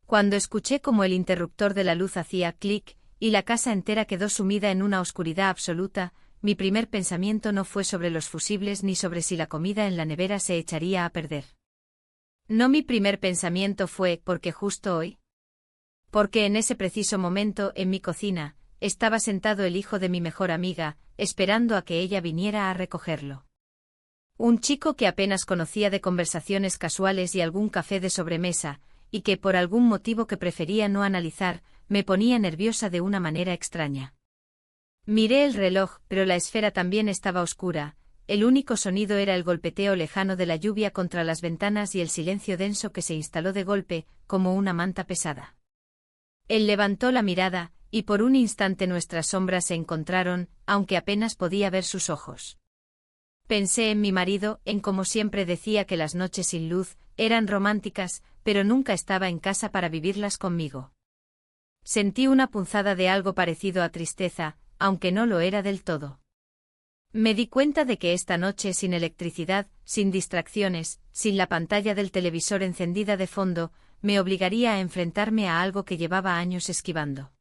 Cuando escuché cómo el interruptor de la luz hacía clic, y la casa entera quedó sumida en una oscuridad absoluta, mi primer pensamiento no fue sobre los fusibles ni sobre si la comida en la nevera se echaría a perder. No, mi primer pensamiento fue ¿por qué justo hoy? Porque en ese preciso momento, en mi cocina, estaba sentado el hijo de mi mejor amiga, esperando a que ella viniera a recogerlo. Un chico que apenas conocía de conversaciones casuales y algún café de sobremesa, y que por algún motivo que prefería no analizar, me ponía nerviosa de una manera extraña. Miré el reloj, pero la esfera también estaba oscura, el único sonido era el golpeteo lejano de la lluvia contra las ventanas y el silencio denso que se instaló de golpe, como una manta pesada. Él levantó la mirada, y por un instante nuestras sombras se encontraron, aunque apenas podía ver sus ojos. Pensé en mi marido, en cómo siempre decía que las noches sin luz eran románticas, pero nunca estaba en casa para vivirlas conmigo. Sentí una punzada de algo parecido a tristeza, aunque no lo era del todo. Me di cuenta de que esta noche sin electricidad, sin distracciones, sin la pantalla del televisor encendida de fondo, me obligaría a enfrentarme a algo que llevaba años esquivando.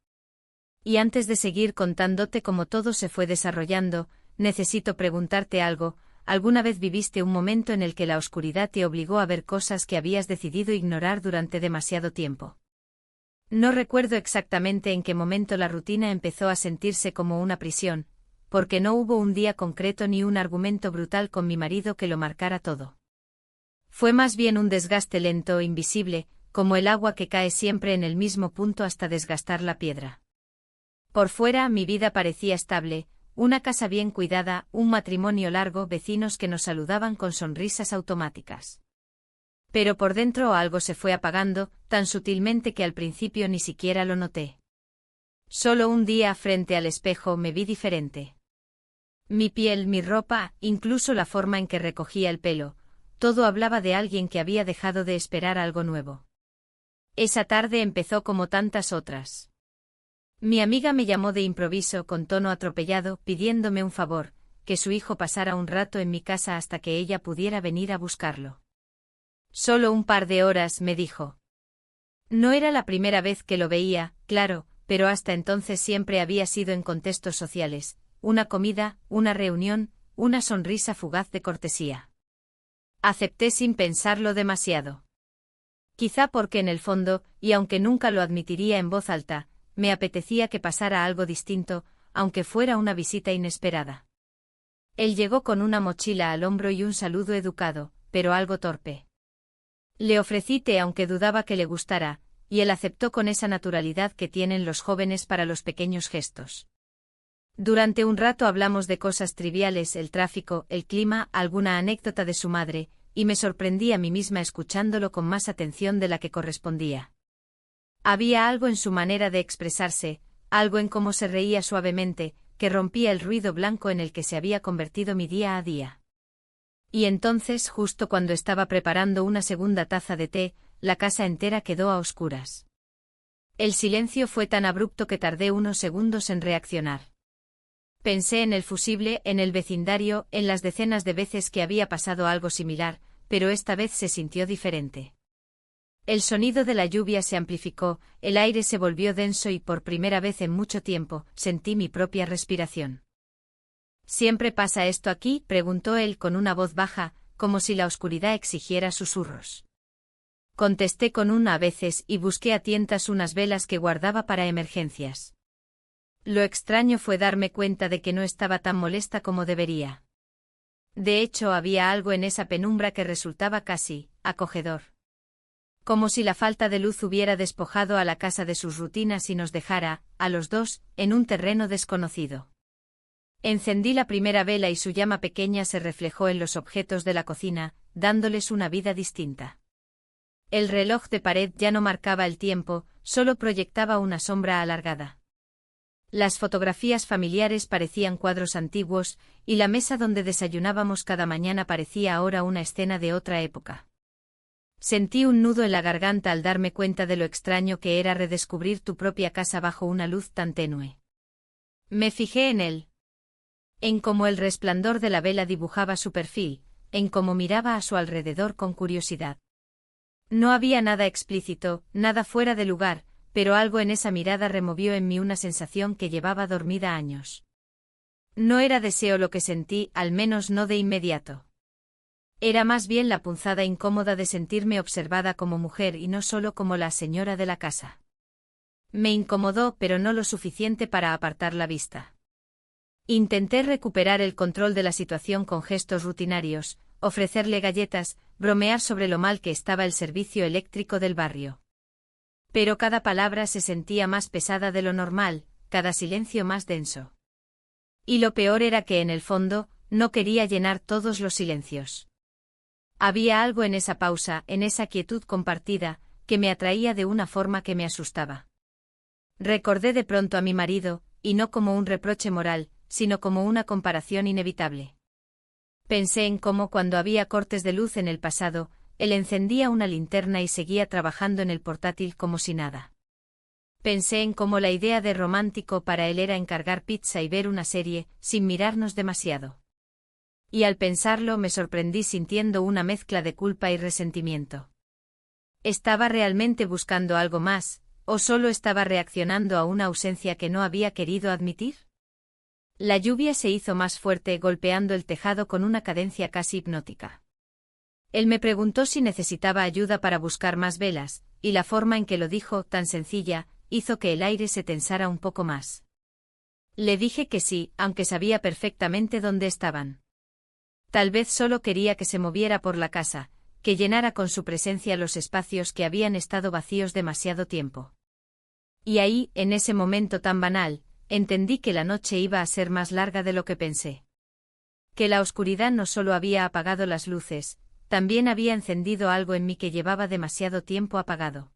Y antes de seguir contándote cómo todo se fue desarrollando, necesito preguntarte algo. ¿Alguna vez viviste un momento en el que la oscuridad te obligó a ver cosas que habías decidido ignorar durante demasiado tiempo? No recuerdo exactamente en qué momento la rutina empezó a sentirse como una prisión, porque no hubo un día concreto ni un argumento brutal con mi marido que lo marcara todo. Fue más bien un desgaste lento e invisible, como el agua que cae siempre en el mismo punto hasta desgastar la piedra. Por fuera mi vida parecía estable, una casa bien cuidada, un matrimonio largo, vecinos que nos saludaban con sonrisas automáticas. Pero por dentro algo se fue apagando, tan sutilmente que al principio ni siquiera lo noté. Solo un día frente al espejo me vi diferente. Mi piel, mi ropa, incluso la forma en que recogía el pelo, todo hablaba de alguien que había dejado de esperar algo nuevo. Esa tarde empezó como tantas otras. Mi amiga me llamó de improviso con tono atropellado, pidiéndome un favor, que su hijo pasara un rato en mi casa hasta que ella pudiera venir a buscarlo. Solo un par de horas, me dijo. No era la primera vez que lo veía, claro, pero hasta entonces siempre había sido en contextos sociales, una comida, una reunión, una sonrisa fugaz de cortesía. Acepté sin pensarlo demasiado. Quizá porque en el fondo, y aunque nunca lo admitiría en voz alta, me apetecía que pasara algo distinto, aunque fuera una visita inesperada. Él llegó con una mochila al hombro y un saludo educado, pero algo torpe. Le ofrecí té aunque dudaba que le gustara, y él aceptó con esa naturalidad que tienen los jóvenes para los pequeños gestos. Durante un rato hablamos de cosas triviales, el tráfico, el clima, alguna anécdota de su madre, y me sorprendí a mí misma escuchándolo con más atención de la que correspondía. Había algo en su manera de expresarse, algo en cómo se reía suavemente, que rompía el ruido blanco en el que se había convertido mi día a día. Y entonces, justo cuando estaba preparando una segunda taza de té, la casa entera quedó a oscuras. El silencio fue tan abrupto que tardé unos segundos en reaccionar. Pensé en el fusible, en el vecindario, en las decenas de veces que había pasado algo similar, pero esta vez se sintió diferente. El sonido de la lluvia se amplificó, el aire se volvió denso y por primera vez en mucho tiempo, sentí mi propia respiración. ¿Siempre pasa esto aquí?, preguntó él con una voz baja, como si la oscuridad exigiera susurros. Contesté con un a veces y busqué a tientas unas velas que guardaba para emergencias. Lo extraño fue darme cuenta de que no estaba tan molesta como debería. De hecho, había algo en esa penumbra que resultaba casi acogedor. Como si la falta de luz hubiera despojado a la casa de sus rutinas y nos dejara, a los dos, en un terreno desconocido. Encendí la primera vela y su llama pequeña se reflejó en los objetos de la cocina, dándoles una vida distinta. El reloj de pared ya no marcaba el tiempo, solo proyectaba una sombra alargada. Las fotografías familiares parecían cuadros antiguos, y la mesa donde desayunábamos cada mañana parecía ahora una escena de otra época. Sentí un nudo en la garganta al darme cuenta de lo extraño que era redescubrir tu propia casa bajo una luz tan tenue. Me fijé en él. En cómo el resplandor de la vela dibujaba su perfil, en cómo miraba a su alrededor con curiosidad. No había nada explícito, nada fuera de lugar, pero algo en esa mirada removió en mí una sensación que llevaba dormida años. No era deseo lo que sentí, al menos no de inmediato. Era más bien la punzada incómoda de sentirme observada como mujer y no solo como la señora de la casa. Me incomodó, pero no lo suficiente para apartar la vista. Intenté recuperar el control de la situación con gestos rutinarios, ofrecerle galletas, bromear sobre lo mal que estaba el servicio eléctrico del barrio. Pero cada palabra se sentía más pesada de lo normal, cada silencio más denso. Y lo peor era que en el fondo, no quería llenar todos los silencios. Había algo en esa pausa, en esa quietud compartida, que me atraía de una forma que me asustaba. Recordé de pronto a mi marido, y no como un reproche moral, sino como una comparación inevitable. Pensé en cómo cuando había cortes de luz en el pasado, él encendía una linterna y seguía trabajando en el portátil como si nada. Pensé en cómo la idea de romántico para él era encargar pizza y ver una serie, sin mirarnos demasiado. Y al pensarlo me sorprendí sintiendo una mezcla de culpa y resentimiento. ¿Estaba realmente buscando algo más, o solo estaba reaccionando a una ausencia que no había querido admitir? La lluvia se hizo más fuerte, golpeando el tejado con una cadencia casi hipnótica. Él me preguntó si necesitaba ayuda para buscar más velas, y la forma en que lo dijo, tan sencilla, hizo que el aire se tensara un poco más. Le dije que sí, aunque sabía perfectamente dónde estaban. Tal vez solo quería que se moviera por la casa, que llenara con su presencia los espacios que habían estado vacíos demasiado tiempo. Y ahí, en ese momento tan banal, entendí que la noche iba a ser más larga de lo que pensé. Que la oscuridad no solo había apagado las luces, también había encendido algo en mí que llevaba demasiado tiempo apagado.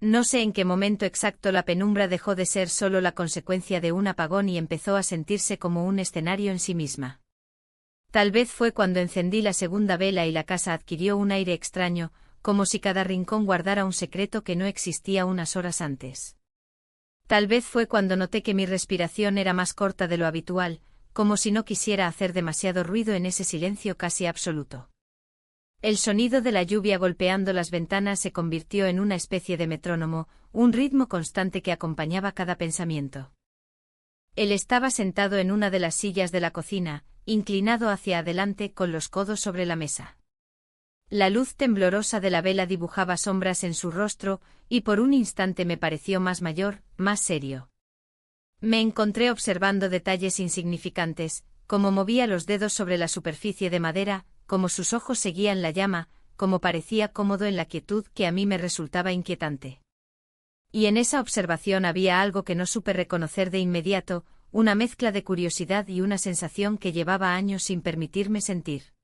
No sé en qué momento exacto la penumbra dejó de ser solo la consecuencia de un apagón y empezó a sentirse como un escenario en sí misma. Tal vez fue cuando encendí la segunda vela y la casa adquirió un aire extraño, como si cada rincón guardara un secreto que no existía unas horas antes. Tal vez fue cuando noté que mi respiración era más corta de lo habitual, como si no quisiera hacer demasiado ruido en ese silencio casi absoluto. El sonido de la lluvia golpeando las ventanas se convirtió en una especie de metrónomo, un ritmo constante que acompañaba cada pensamiento. Él estaba sentado en una de las sillas de la cocina, inclinado hacia adelante con los codos sobre la mesa. La luz temblorosa de la vela dibujaba sombras en su rostro, y por un instante me pareció más mayor, más serio. Me encontré observando detalles insignificantes, como movía los dedos sobre la superficie de madera, como sus ojos seguían la llama, como parecía cómodo en la quietud que a mí me resultaba inquietante. Y en esa observación había algo que no supe reconocer de inmediato, una mezcla de curiosidad y una sensación que llevaba años sin permitirme sentir.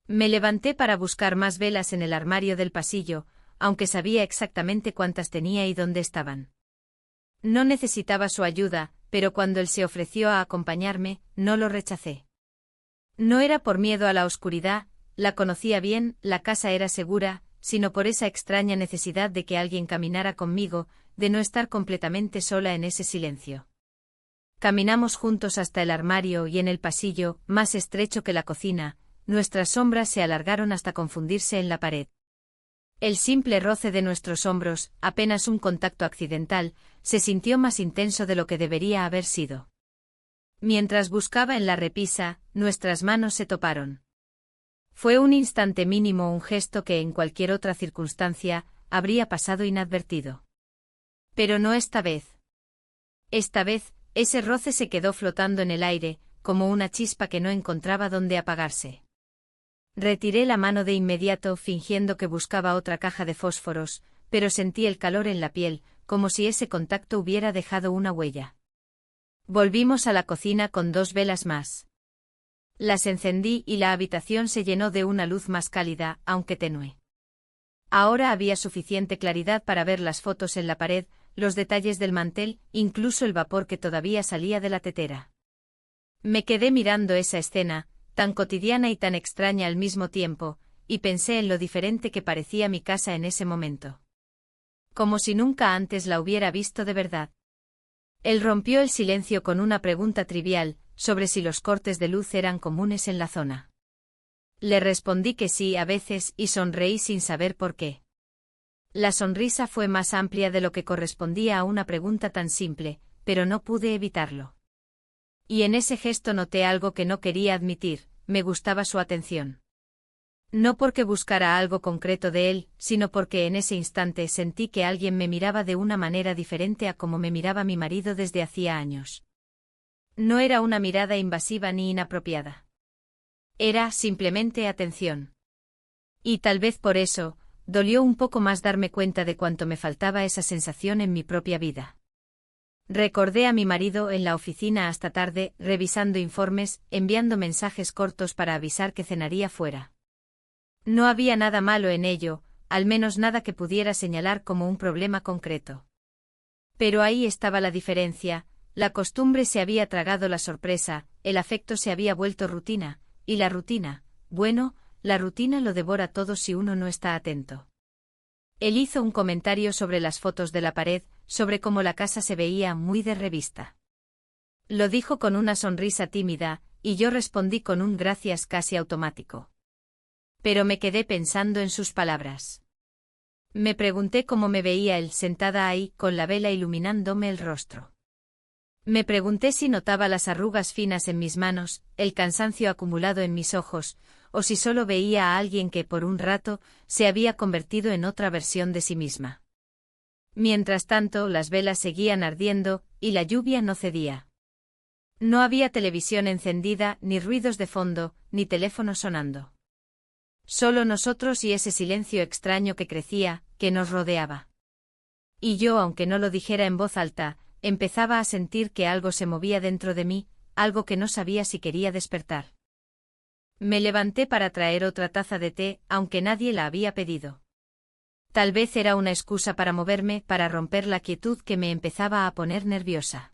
Me levanté para buscar más velas en el armario del pasillo, aunque sabía exactamente cuántas tenía y dónde estaban. No necesitaba su ayuda, pero cuando él se ofreció a acompañarme, no lo rechacé. No era por miedo a la oscuridad, la conocía bien, la casa era segura, sino por esa extraña necesidad de que alguien caminara conmigo, de no estar completamente sola en ese silencio. Caminamos juntos hasta el armario y en el pasillo, más estrecho que la cocina, nuestras sombras se alargaron hasta confundirse en la pared. El simple roce de nuestros hombros, apenas un contacto accidental, se sintió más intenso de lo que debería haber sido. Mientras buscaba en la repisa, nuestras manos se toparon. Fue un instante mínimo, un gesto que en cualquier otra circunstancia habría pasado inadvertido. Pero no esta vez. Esta vez, ese roce se quedó flotando en el aire, como una chispa que no encontraba dónde apagarse. Retiré la mano de inmediato fingiendo que buscaba otra caja de fósforos, pero sentí el calor en la piel, como si ese contacto hubiera dejado una huella. Volvimos a la cocina con 2 velas más. Las encendí y la habitación se llenó de una luz más cálida, aunque tenue. Ahora había suficiente claridad para ver las fotos en la pared, los detalles del mantel, incluso el vapor que todavía salía de la tetera. Me quedé mirando esa escena, tan cotidiana y tan extraña al mismo tiempo, y pensé en lo diferente que parecía mi casa en ese momento. Como si nunca antes la hubiera visto de verdad. Él rompió el silencio con una pregunta trivial, sobre si los cortes de luz eran comunes en la zona. Le respondí que sí a veces y sonreí sin saber por qué. La sonrisa fue más amplia de lo que correspondía a una pregunta tan simple, pero no pude evitarlo. Y en ese gesto noté algo que no quería admitir: me gustaba su atención. No porque buscara algo concreto de él, sino porque en ese instante sentí que alguien me miraba de una manera diferente a como me miraba mi marido desde hacía años. No era una mirada invasiva ni inapropiada. Era simplemente atención. Y tal vez por eso, dolió un poco más darme cuenta de cuánto me faltaba esa sensación en mi propia vida. Recordé a mi marido en la oficina hasta tarde, revisando informes, enviando mensajes cortos para avisar que cenaría fuera. No había nada malo en ello, al menos nada que pudiera señalar como un problema concreto. Pero ahí estaba la diferencia: la costumbre se había tragado la sorpresa, el afecto se había vuelto rutina, y la rutina, bueno, la rutina lo devora todo si uno no está atento. Él hizo un comentario sobre las fotos de la pared, sobre cómo la casa se veía muy de revista. Lo dijo con una sonrisa tímida, y yo respondí con un gracias casi automático. Pero me quedé pensando en sus palabras. Me pregunté cómo me veía él sentada ahí, con la vela iluminándome el rostro. Me pregunté si notaba las arrugas finas en mis manos, el cansancio acumulado en mis ojos, o si solo veía a alguien que por un rato se había convertido en otra versión de sí misma. Mientras tanto, las velas seguían ardiendo, y la lluvia no cedía. No había televisión encendida, ni ruidos de fondo, ni teléfono sonando. Solo nosotros y ese silencio extraño que crecía, que nos rodeaba. Y yo, aunque no lo dijera en voz alta, empezaba a sentir que algo se movía dentro de mí, algo que no sabía si quería despertar. Me levanté para traer otra taza de té, aunque nadie la había pedido. Tal vez era una excusa para moverme, para romper la quietud que me empezaba a poner nerviosa.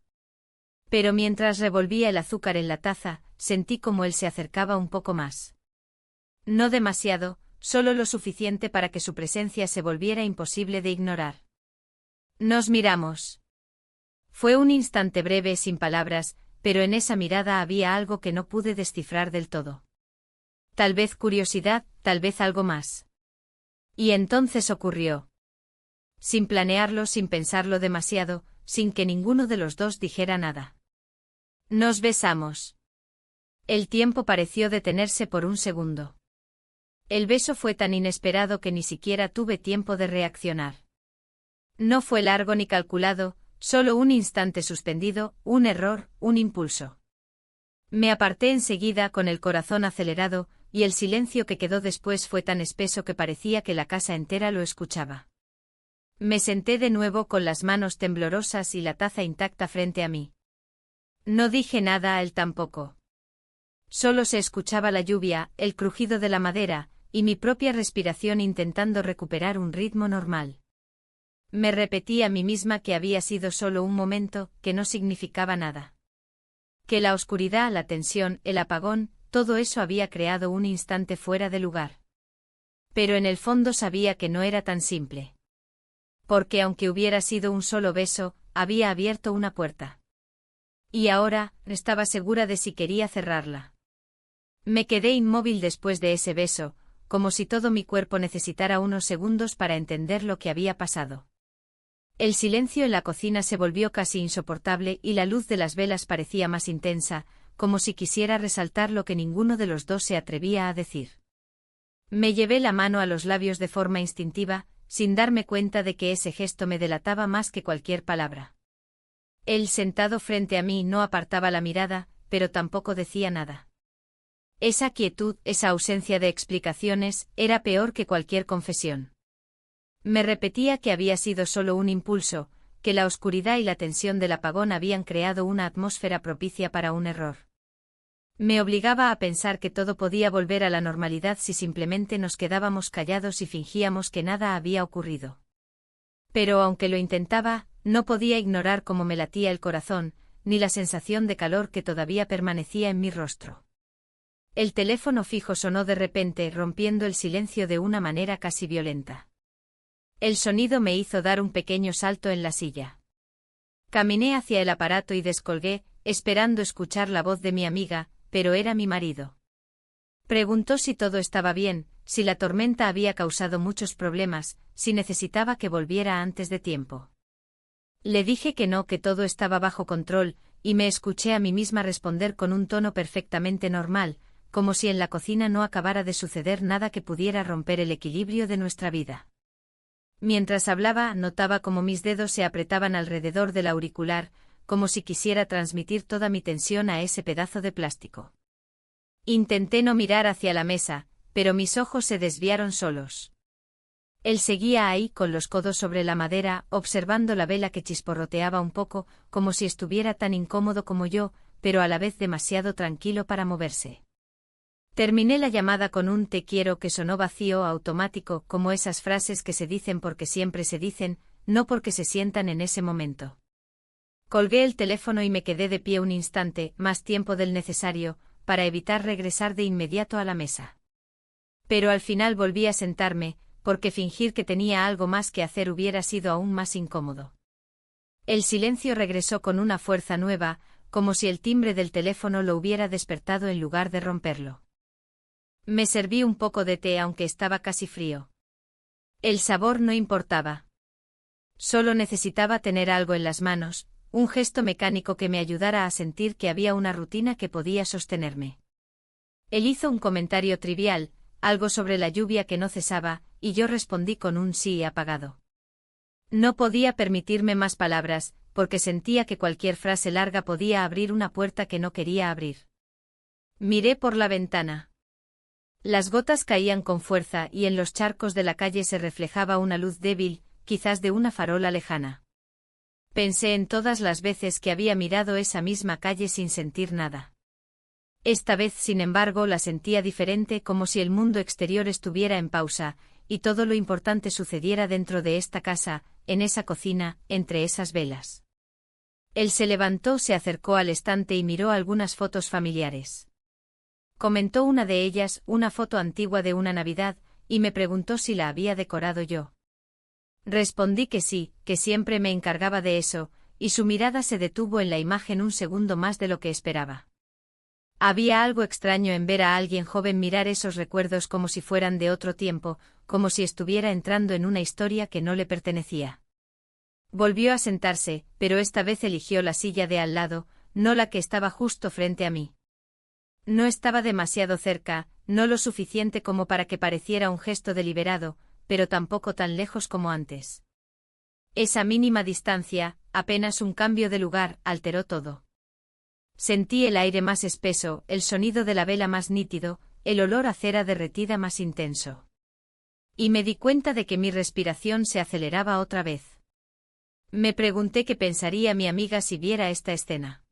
Pero mientras revolvía el azúcar en la taza, sentí como él se acercaba un poco más. No demasiado, solo lo suficiente para que su presencia se volviera imposible de ignorar. Nos miramos. Fue un instante breve, sin palabras, pero en esa mirada había algo que no pude descifrar del todo. Tal vez curiosidad, tal vez algo más. Y entonces ocurrió. Sin planearlo, sin pensarlo demasiado, sin que ninguno de los dos dijera nada. Nos besamos. El tiempo pareció detenerse por un segundo. El beso fue tan inesperado que ni siquiera tuve tiempo de reaccionar. No fue largo ni calculado, solo un instante suspendido, un error, un impulso. Me aparté enseguida con el corazón acelerado, y el silencio que quedó después fue tan espeso que parecía que la casa entera lo escuchaba. Me senté de nuevo con las manos temblorosas y la taza intacta frente a mí. No dije nada a él tampoco. Solo se escuchaba la lluvia, el crujido de la madera, y mi propia respiración intentando recuperar un ritmo normal. Me repetí a mí misma que había sido solo un momento, que no significaba nada. Que la oscuridad, la tensión, el apagón, todo eso había creado un instante fuera de lugar. Pero en el fondo sabía que no era tan simple. Porque aunque hubiera sido un solo beso, había abierto una puerta. Y ahora, estaba segura de si quería cerrarla. Me quedé inmóvil después de ese beso, como si todo mi cuerpo necesitara unos segundos para entender lo que había pasado. El silencio en la cocina se volvió casi insoportable y la luz de las velas parecía más intensa, como si quisiera resaltar lo que ninguno de los dos se atrevía a decir. Me llevé la mano a los labios de forma instintiva, sin darme cuenta de que ese gesto me delataba más que cualquier palabra. Él sentado frente a mí no apartaba la mirada, pero tampoco decía nada. Esa quietud, esa ausencia de explicaciones, era peor que cualquier confesión. Me repetía que había sido solo un impulso, que la oscuridad y la tensión del apagón habían creado una atmósfera propicia para un error. Me obligaba a pensar que todo podía volver a la normalidad si simplemente nos quedábamos callados y fingíamos que nada había ocurrido. Pero aunque lo intentaba, no podía ignorar cómo me latía el corazón, ni la sensación de calor que todavía permanecía en mi rostro. El teléfono fijo sonó de repente, rompiendo el silencio de una manera casi violenta. El sonido me hizo dar un pequeño salto en la silla. Caminé hacia el aparato y descolgué, esperando escuchar la voz de mi amiga, pero era mi marido. Preguntó si todo estaba bien, si la tormenta había causado muchos problemas, si necesitaba que volviera antes de tiempo. Le dije que no, que todo estaba bajo control, y me escuché a mí misma responder con un tono perfectamente normal, como si en la cocina no acabara de suceder nada que pudiera romper el equilibrio de nuestra vida. Mientras hablaba, notaba cómo mis dedos se apretaban alrededor del auricular, como si quisiera transmitir toda mi tensión a ese pedazo de plástico. Intenté no mirar hacia la mesa, pero mis ojos se desviaron solos. Él seguía ahí con los codos sobre la madera, observando la vela que chisporroteaba un poco, como si estuviera tan incómodo como yo, pero a la vez demasiado tranquilo para moverse. Terminé la llamada con un te quiero que sonó vacío, automático, como esas frases que se dicen porque siempre se dicen, no porque se sientan en ese momento. Colgué el teléfono y me quedé de pie un instante, más tiempo del necesario, para evitar regresar de inmediato a la mesa. Pero al final volví a sentarme, porque fingir que tenía algo más que hacer hubiera sido aún más incómodo. El silencio regresó con una fuerza nueva, como si el timbre del teléfono lo hubiera despertado en lugar de romperlo. Me serví un poco de té aunque estaba casi frío. El sabor no importaba. Solo necesitaba tener algo en las manos, un gesto mecánico que me ayudara a sentir que había una rutina que podía sostenerme. Él hizo un comentario trivial, algo sobre la lluvia que no cesaba, y yo respondí con un sí apagado. No podía permitirme más palabras, porque sentía que cualquier frase larga podía abrir una puerta que no quería abrir. Miré por la ventana. Las gotas caían con fuerza y en los charcos de la calle se reflejaba una luz débil, quizás de una farola lejana. Pensé en todas las veces que había mirado esa misma calle sin sentir nada. Esta vez, sin embargo, la sentía diferente, como si el mundo exterior estuviera en pausa, y todo lo importante sucediera dentro de esta casa, en esa cocina, entre esas velas. Él se levantó, se acercó al estante y miró algunas fotos familiares. Comentó una de ellas, una foto antigua de una Navidad, y me preguntó si la había decorado yo. Respondí que sí, que siempre me encargaba de eso, y su mirada se detuvo en la imagen un segundo más de lo que esperaba. Había algo extraño en ver a alguien joven mirar esos recuerdos como si fueran de otro tiempo, como si estuviera entrando en una historia que no le pertenecía. Volvió a sentarse, pero esta vez eligió la silla de al lado, no la que estaba justo frente a mí. No estaba demasiado cerca, no lo suficiente como para que pareciera un gesto deliberado, pero tampoco tan lejos como antes. Esa mínima distancia, apenas un cambio de lugar, alteró todo. Sentí el aire más espeso, el sonido de la vela más nítido, el olor a cera derretida más intenso. Y me di cuenta de que mi respiración se aceleraba otra vez. Me pregunté qué pensaría mi amiga si viera esta escena.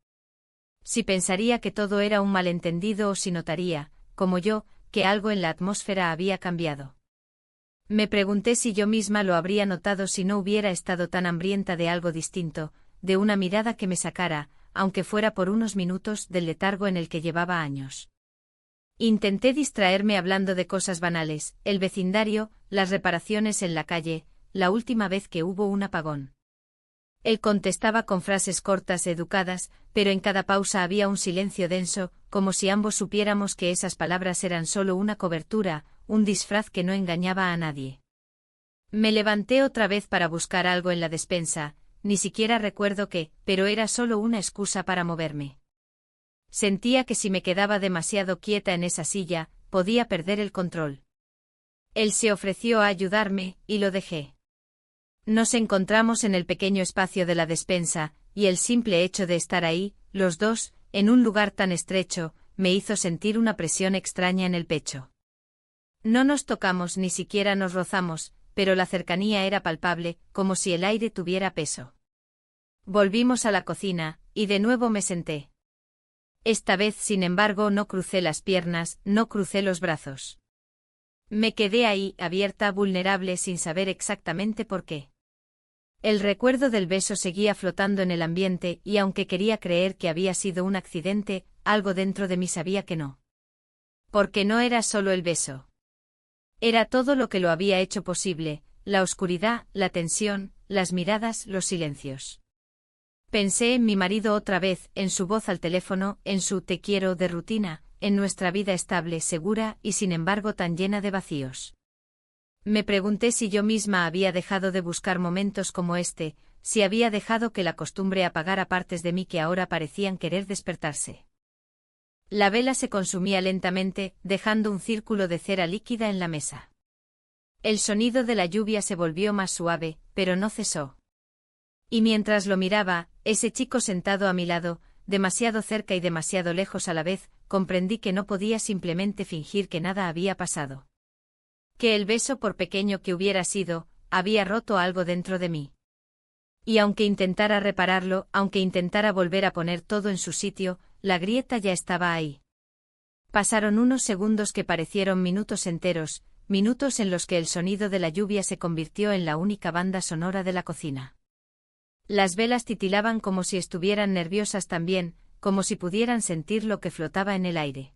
Si pensaría que todo era un malentendido o si notaría, como yo, que algo en la atmósfera había cambiado. Me pregunté si yo misma lo habría notado si no hubiera estado tan hambrienta de algo distinto, de una mirada que me sacara, aunque fuera por unos minutos, del letargo en el que llevaba años. Intenté distraerme hablando de cosas banales, el vecindario, las reparaciones en la calle, la última vez que hubo un apagón. Él contestaba con frases cortas, educadas, pero en cada pausa había un silencio denso, como si ambos supiéramos que esas palabras eran solo una cobertura, un disfraz que no engañaba a nadie. Me levanté otra vez para buscar algo en la despensa, ni siquiera recuerdo qué, pero era solo una excusa para moverme. Sentía que si me quedaba demasiado quieta en esa silla, podía perder el control. Él se ofreció a ayudarme, y lo dejé. Nos encontramos en el pequeño espacio de la despensa, y el simple hecho de estar ahí, los dos, en un lugar tan estrecho, me hizo sentir una presión extraña en el pecho. No nos tocamos ni siquiera nos rozamos, pero la cercanía era palpable, como si el aire tuviera peso. Volvimos a la cocina, y de nuevo me senté. Esta vez, sin embargo, no crucé las piernas, no crucé los brazos. Me quedé ahí, abierta, vulnerable, sin saber exactamente por qué. El recuerdo del beso seguía flotando en el ambiente, y aunque quería creer que había sido un accidente, algo dentro de mí sabía que no. Porque no era solo el beso. Era todo lo que lo había hecho posible, la oscuridad, la tensión, las miradas, los silencios. Pensé en mi marido otra vez, en su voz al teléfono, en su te quiero de rutina, en nuestra vida estable, segura y sin embargo tan llena de vacíos. Me pregunté si yo misma había dejado de buscar momentos como este, si había dejado que la costumbre apagara partes de mí que ahora parecían querer despertarse. La vela se consumía lentamente, dejando un círculo de cera líquida en la mesa. El sonido de la lluvia se volvió más suave, pero no cesó. Y mientras lo miraba, ese chico sentado a mi lado, demasiado cerca y demasiado lejos a la vez, comprendí que no podía simplemente fingir que nada había pasado. Que el beso, por pequeño que hubiera sido, había roto algo dentro de mí. Y aunque intentara repararlo, aunque intentara volver a poner todo en su sitio, la grieta ya estaba ahí. Pasaron unos segundos que parecieron minutos enteros, minutos en los que el sonido de la lluvia se convirtió en la única banda sonora de la cocina. Las velas titilaban como si estuvieran nerviosas también, como si pudieran sentir lo que flotaba en el aire.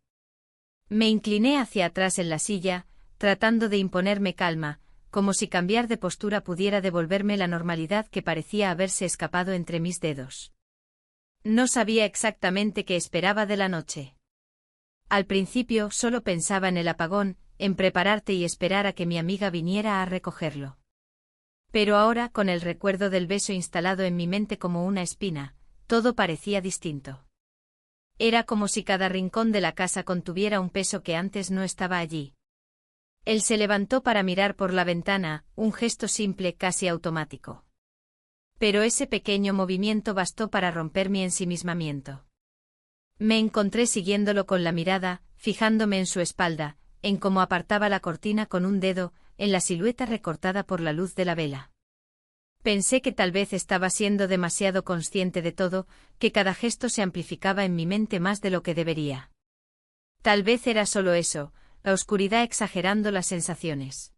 Me incliné hacia atrás en la silla, tratando de imponerme calma, como si cambiar de postura pudiera devolverme la normalidad que parecía haberse escapado entre mis dedos. No sabía exactamente qué esperaba de la noche. Al principio solo pensaba en el apagón, en prepararte y esperar a que mi amiga viniera a recogerlo. Pero ahora, con el recuerdo del beso instalado en mi mente como una espina, todo parecía distinto. Era como si cada rincón de la casa contuviera un peso que antes no estaba allí. Él se levantó para mirar por la ventana, un gesto simple, casi automático. Pero ese pequeño movimiento bastó para romper mi ensimismamiento. Me encontré siguiéndolo con la mirada, fijándome en su espalda, en cómo apartaba la cortina con un dedo, en la silueta recortada por la luz de la vela. Pensé que tal vez estaba siendo demasiado consciente de todo, que cada gesto se amplificaba en mi mente más de lo que debería. Tal vez era solo eso, la oscuridad exagerando las sensaciones.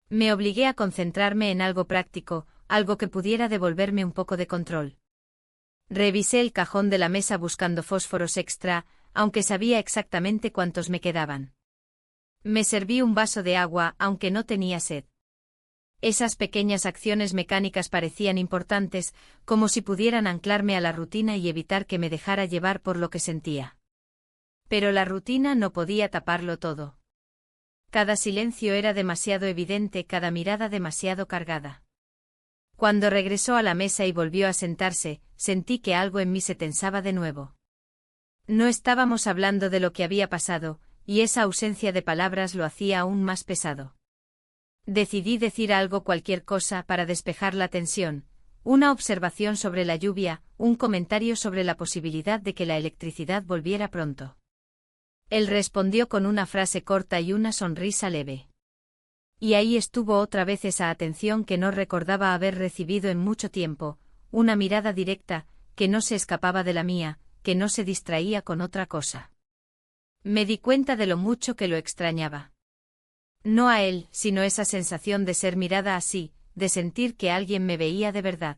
Me obligué a concentrarme en algo práctico, algo que pudiera devolverme un poco de control. Revisé el cajón de la mesa buscando fósforos extra, aunque sabía exactamente cuántos me quedaban. Me serví un vaso de agua, aunque no tenía sed. Esas pequeñas acciones mecánicas parecían importantes, como si pudieran anclarme a la rutina y evitar que me dejara llevar por lo que sentía. Pero la rutina no podía taparlo todo. Cada silencio era demasiado evidente, cada mirada demasiado cargada. Cuando regresó a la mesa y volvió a sentarse, sentí que algo en mí se tensaba de nuevo. No estábamos hablando de lo que había pasado, y esa ausencia de palabras lo hacía aún más pesado. Decidí decir algo, cualquier cosa, para despejar la tensión, una observación sobre la lluvia, un comentario sobre la posibilidad de que la electricidad volviera pronto. Él respondió con una frase corta y una sonrisa leve. Y ahí estuvo otra vez esa atención que no recordaba haber recibido en mucho tiempo, una mirada directa, que no se escapaba de la mía, que no se distraía con otra cosa. Me di cuenta de lo mucho que lo extrañaba. No a él, sino esa sensación de ser mirada así, de sentir que alguien me veía de verdad.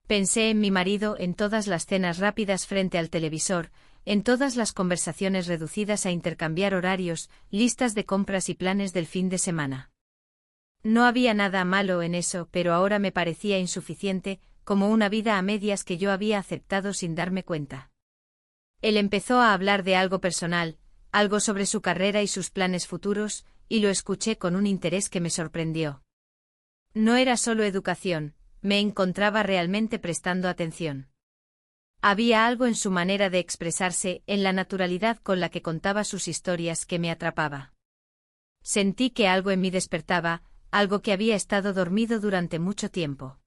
Pensé en mi marido, en todas las cenas rápidas frente al televisor, en todas las conversaciones reducidas a intercambiar horarios, listas de compras y planes del fin de semana. No había nada malo en eso, pero ahora me parecía insuficiente, como una vida a medias que yo había aceptado sin darme cuenta. Él empezó a hablar de algo personal, algo sobre su carrera y sus planes futuros, y lo escuché con un interés que me sorprendió. No era solo educación, me encontraba realmente prestando atención. Había algo en su manera de expresarse, en la naturalidad con la que contaba sus historias, que me atrapaba. Sentí que algo en mí despertaba, algo que había estado dormido durante mucho tiempo.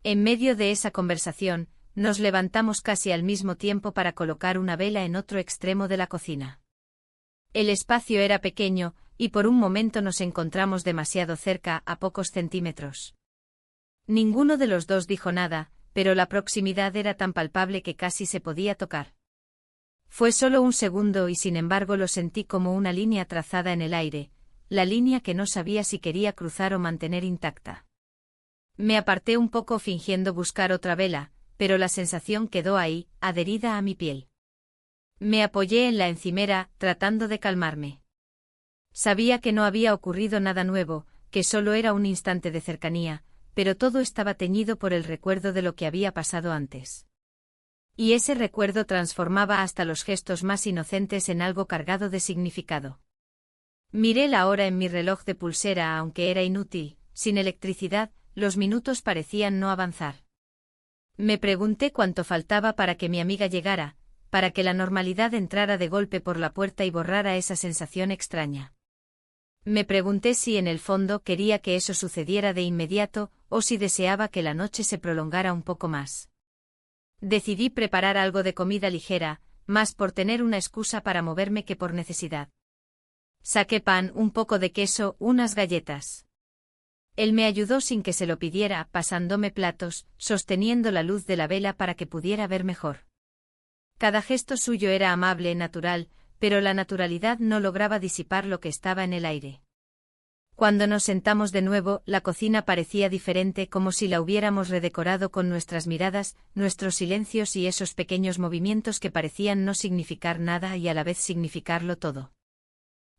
En medio de esa conversación, nos levantamos casi al mismo tiempo para colocar una vela en otro extremo de la cocina. El espacio era pequeño, y por un momento nos encontramos demasiado cerca, a pocos centímetros. Ninguno de los dos dijo nada, pero la proximidad era tan palpable que casi se podía tocar. Fue solo un segundo y sin embargo lo sentí como una línea trazada en el aire, la línea que no sabía si quería cruzar o mantener intacta. Me aparté un poco fingiendo buscar otra vela, pero la sensación quedó ahí, adherida a mi piel. Me apoyé en la encimera, tratando de calmarme. Sabía que no había ocurrido nada nuevo, que solo era un instante de cercanía, pero todo estaba teñido por el recuerdo de lo que había pasado antes. Y ese recuerdo transformaba hasta los gestos más inocentes en algo cargado de significado. Miré la hora en mi reloj de pulsera, aunque era inútil, sin electricidad, los minutos parecían no avanzar. Me pregunté cuánto faltaba para que mi amiga llegara, para que la normalidad entrara de golpe por la puerta y borrara esa sensación extraña. Me pregunté si en el fondo quería que eso sucediera de inmediato, o si deseaba que la noche se prolongara un poco más. Decidí preparar algo de comida ligera, más por tener una excusa para moverme que por necesidad. Saqué pan, un poco de queso, unas galletas. Él me ayudó sin que se lo pidiera, pasándome platos, sosteniendo la luz de la vela para que pudiera ver mejor. Cada gesto suyo era amable, natural, pero la naturalidad no lograba disipar lo que estaba en el aire. Cuando nos sentamos de nuevo, la cocina parecía diferente, como si la hubiéramos redecorado con nuestras miradas, nuestros silencios y esos pequeños movimientos que parecían no significar nada y a la vez significarlo todo.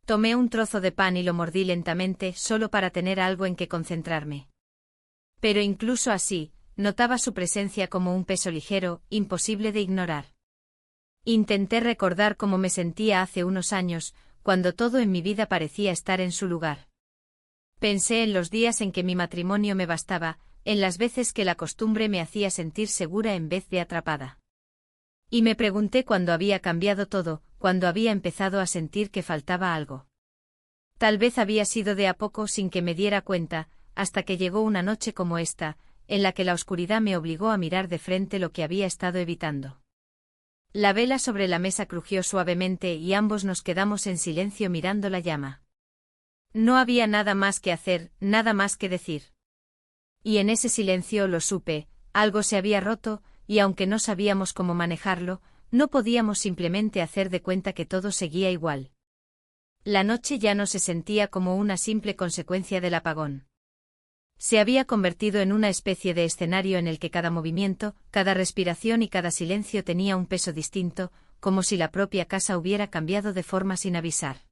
Tomé un trozo de pan y lo mordí lentamente, solo para tener algo en que concentrarme. Pero incluso así, notaba su presencia como un peso ligero, imposible de ignorar. Intenté recordar cómo me sentía hace unos años, cuando todo en mi vida parecía estar en su lugar. Pensé en los días en que mi matrimonio me bastaba, en las veces que la costumbre me hacía sentir segura en vez de atrapada. Y me pregunté cuándo había cambiado todo, cuándo había empezado a sentir que faltaba algo. Tal vez había sido de a poco sin que me diera cuenta, hasta que llegó una noche como esta, en la que la oscuridad me obligó a mirar de frente lo que había estado evitando. La vela sobre la mesa crujió suavemente y ambos nos quedamos en silencio mirando la llama. No había nada más que hacer, nada más que decir. Y en ese silencio lo supe, algo se había roto, y aunque no sabíamos cómo manejarlo, no podíamos simplemente hacer de cuenta que todo seguía igual. La noche ya no se sentía como una simple consecuencia del apagón. Se había convertido en una especie de escenario en el que cada movimiento, cada respiración y cada silencio tenía un peso distinto, como si la propia casa hubiera cambiado de forma sin avisar.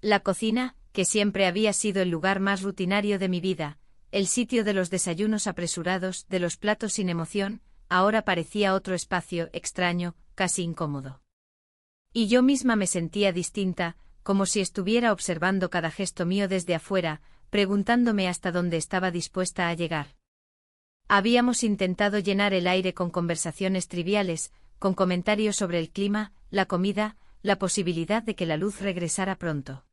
La cocina, que siempre había sido el lugar más rutinario de mi vida, el sitio de los desayunos apresurados, de los platos sin emoción, ahora parecía otro espacio extraño, casi incómodo. Y yo misma me sentía distinta, como si estuviera observando cada gesto mío desde afuera, preguntándome hasta dónde estaba dispuesta a llegar. Habíamos intentado llenar el aire con conversaciones triviales, con comentarios sobre el clima, la comida, la posibilidad de que la luz regresara pronto.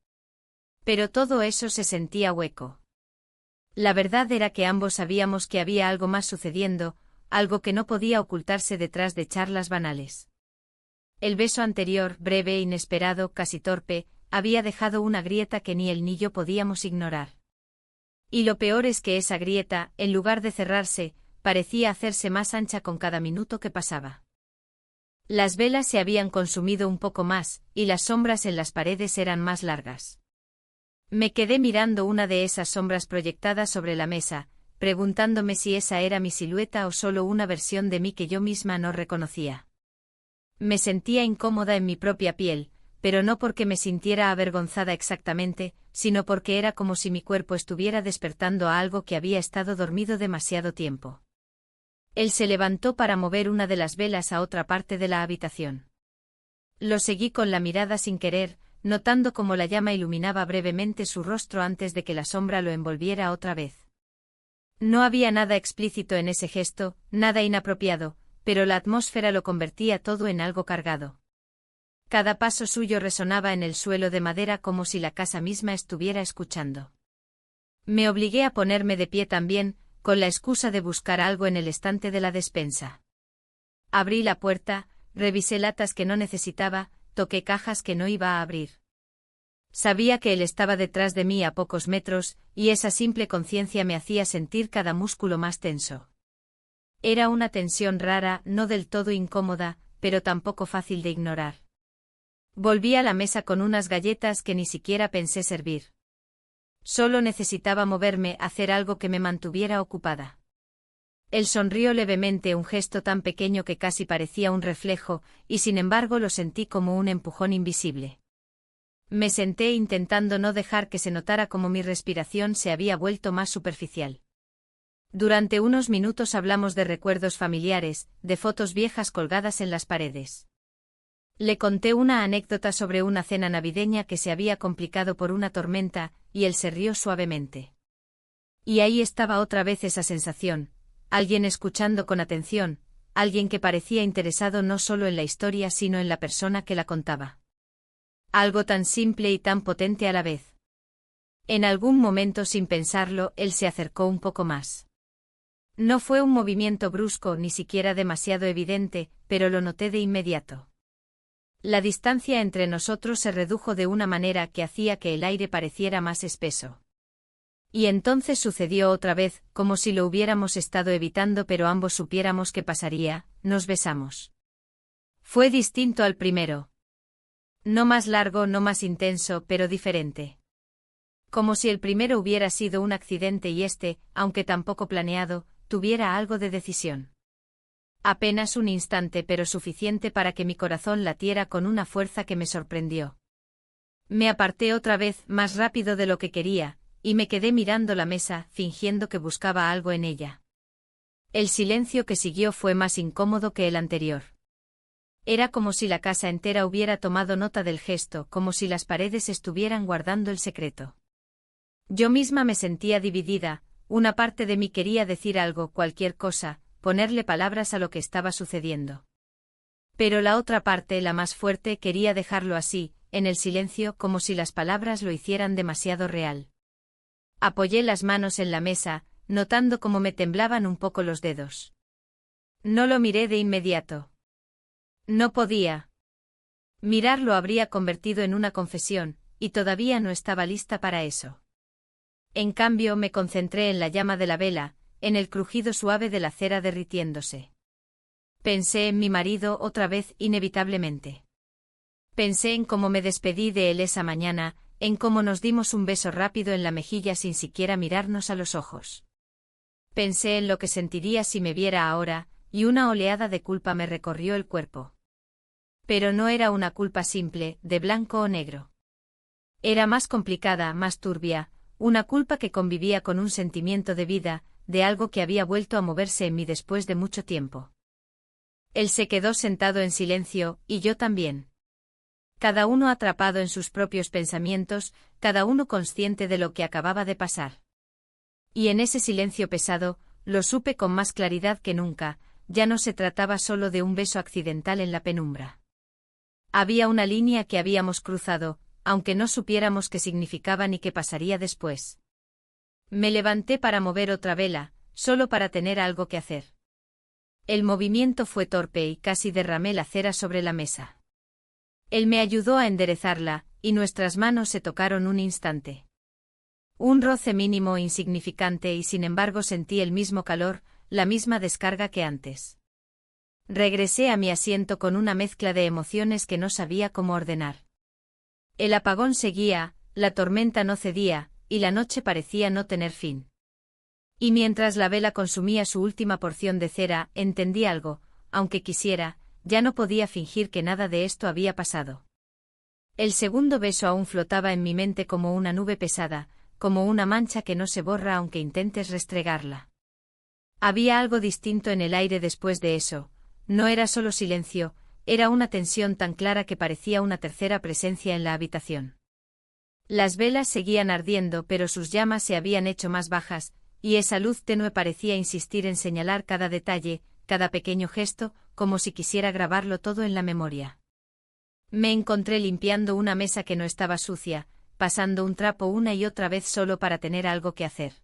Pero todo eso se sentía hueco. La verdad era que ambos sabíamos que había algo más sucediendo, algo que no podía ocultarse detrás de charlas banales. El beso anterior, breve, inesperado, casi torpe, había dejado una grieta que ni él ni yo podíamos ignorar. Y lo peor es que esa grieta, en lugar de cerrarse, parecía hacerse más ancha con cada minuto que pasaba. Las velas se habían consumido un poco más, y las sombras en las paredes eran más largas. Me quedé mirando una de esas sombras proyectadas sobre la mesa, preguntándome si esa era mi silueta o solo una versión de mí que yo misma no reconocía. Me sentía incómoda en mi propia piel, pero no porque me sintiera avergonzada exactamente, sino porque era como si mi cuerpo estuviera despertando a algo que había estado dormido demasiado tiempo. Él se levantó para mover una de las velas a otra parte de la habitación. Lo seguí con la mirada sin querer, notando cómo la llama iluminaba brevemente su rostro antes de que la sombra lo envolviera otra vez. No había nada explícito en ese gesto, nada inapropiado, pero la atmósfera lo convertía todo en algo cargado. Cada paso suyo resonaba en el suelo de madera como si la casa misma estuviera escuchando. Me obligué a ponerme de pie también, con la excusa de buscar algo en el estante de la despensa. Abrí la puerta, revisé latas que no necesitaba, toqué cajas que no iba a abrir. Sabía que él estaba detrás de mí a pocos metros, y esa simple conciencia me hacía sentir cada músculo más tenso. Era una tensión rara, no del todo incómoda, pero tampoco fácil de ignorar. Volví a la mesa con unas galletas que ni siquiera pensé servir. Solo necesitaba moverme, hacer algo que me mantuviera ocupada. Él sonrió levemente, un gesto tan pequeño que casi parecía un reflejo, y sin embargo lo sentí como un empujón invisible. Me senté intentando no dejar que se notara cómo mi respiración se había vuelto más superficial. Durante unos minutos hablamos de recuerdos familiares, de fotos viejas colgadas en las paredes. Le conté una anécdota sobre una cena navideña que se había complicado por una tormenta, y él se rió suavemente. Y ahí estaba otra vez esa sensación, alguien escuchando con atención, alguien que parecía interesado no solo en la historia sino en la persona que la contaba. Algo tan simple y tan potente a la vez. En algún momento, sin pensarlo, él se acercó un poco más. No fue un movimiento brusco, ni siquiera demasiado evidente, pero lo noté de inmediato. La distancia entre nosotros se redujo de una manera que hacía que el aire pareciera más espeso. Y entonces sucedió otra vez, como si lo hubiéramos estado evitando pero ambos supiéramos que pasaría, nos besamos. Fue distinto al primero. No más largo, no más intenso, pero diferente. Como si el primero hubiera sido un accidente y este, aunque tampoco planeado, tuviera algo de decisión. Apenas un instante, pero suficiente para que mi corazón latiera con una fuerza que me sorprendió. Me aparté otra vez, más rápido de lo que quería, y me quedé mirando la mesa, fingiendo que buscaba algo en ella. El silencio que siguió fue más incómodo que el anterior. Era como si la casa entera hubiera tomado nota del gesto, como si las paredes estuvieran guardando el secreto. Yo misma me sentía dividida, una parte de mí quería decir algo, cualquier cosa, ponerle palabras a lo que estaba sucediendo. Pero la otra parte, la más fuerte, quería dejarlo así, en el silencio, como si las palabras lo hicieran demasiado real. Apoyé las manos en la mesa, notando cómo me temblaban un poco los dedos. No lo miré de inmediato. No podía. Mirarlo habría convertido en una confesión, y todavía no estaba lista para eso. En cambio, me concentré en la llama de la vela, en el crujido suave de la cera derritiéndose. Pensé en mi marido otra vez, inevitablemente. Pensé en cómo me despedí de él esa mañana, en cómo nos dimos un beso rápido en la mejilla sin siquiera mirarnos a los ojos. Pensé en lo que sentiría si me viera ahora, y una oleada de culpa me recorrió el cuerpo. Pero no era una culpa simple, de blanco o negro. Era más complicada, más turbia, una culpa que convivía con un sentimiento de vida, de algo que había vuelto a moverse en mí después de mucho tiempo. Él se quedó sentado en silencio, y yo también. Cada uno atrapado en sus propios pensamientos, cada uno consciente de lo que acababa de pasar. Y en ese silencio pesado, lo supe con más claridad que nunca, ya no se trataba solo de un beso accidental en la penumbra. Había una línea que habíamos cruzado, aunque no supiéramos qué significaba ni qué pasaría después. Me levanté para mover otra vela, solo para tener algo que hacer. El movimiento fue torpe y casi derramé la cera sobre la mesa. Él me ayudó a enderezarla, y nuestras manos se tocaron un instante. Un roce mínimo, insignificante, y sin embargo sentí el mismo calor, la misma descarga que antes. Regresé a mi asiento con una mezcla de emociones que no sabía cómo ordenar. El apagón seguía, la tormenta no cedía, y la noche parecía no tener fin. Y mientras la vela consumía su última porción de cera, entendí algo, aunque quisiera, ya no podía fingir que nada de esto había pasado. El segundo beso aún flotaba en mi mente como una nube pesada, como una mancha que no se borra aunque intentes restregarla. Había algo distinto en el aire después de eso, no era solo silencio, era una tensión tan clara que parecía una tercera presencia en la habitación. Las velas seguían ardiendo, pero sus llamas se habían hecho más bajas, y esa luz tenue parecía insistir en señalar cada detalle, cada pequeño gesto, como si quisiera grabarlo todo en la memoria. Me encontré limpiando una mesa que no estaba sucia, pasando un trapo una y otra vez solo para tener algo que hacer.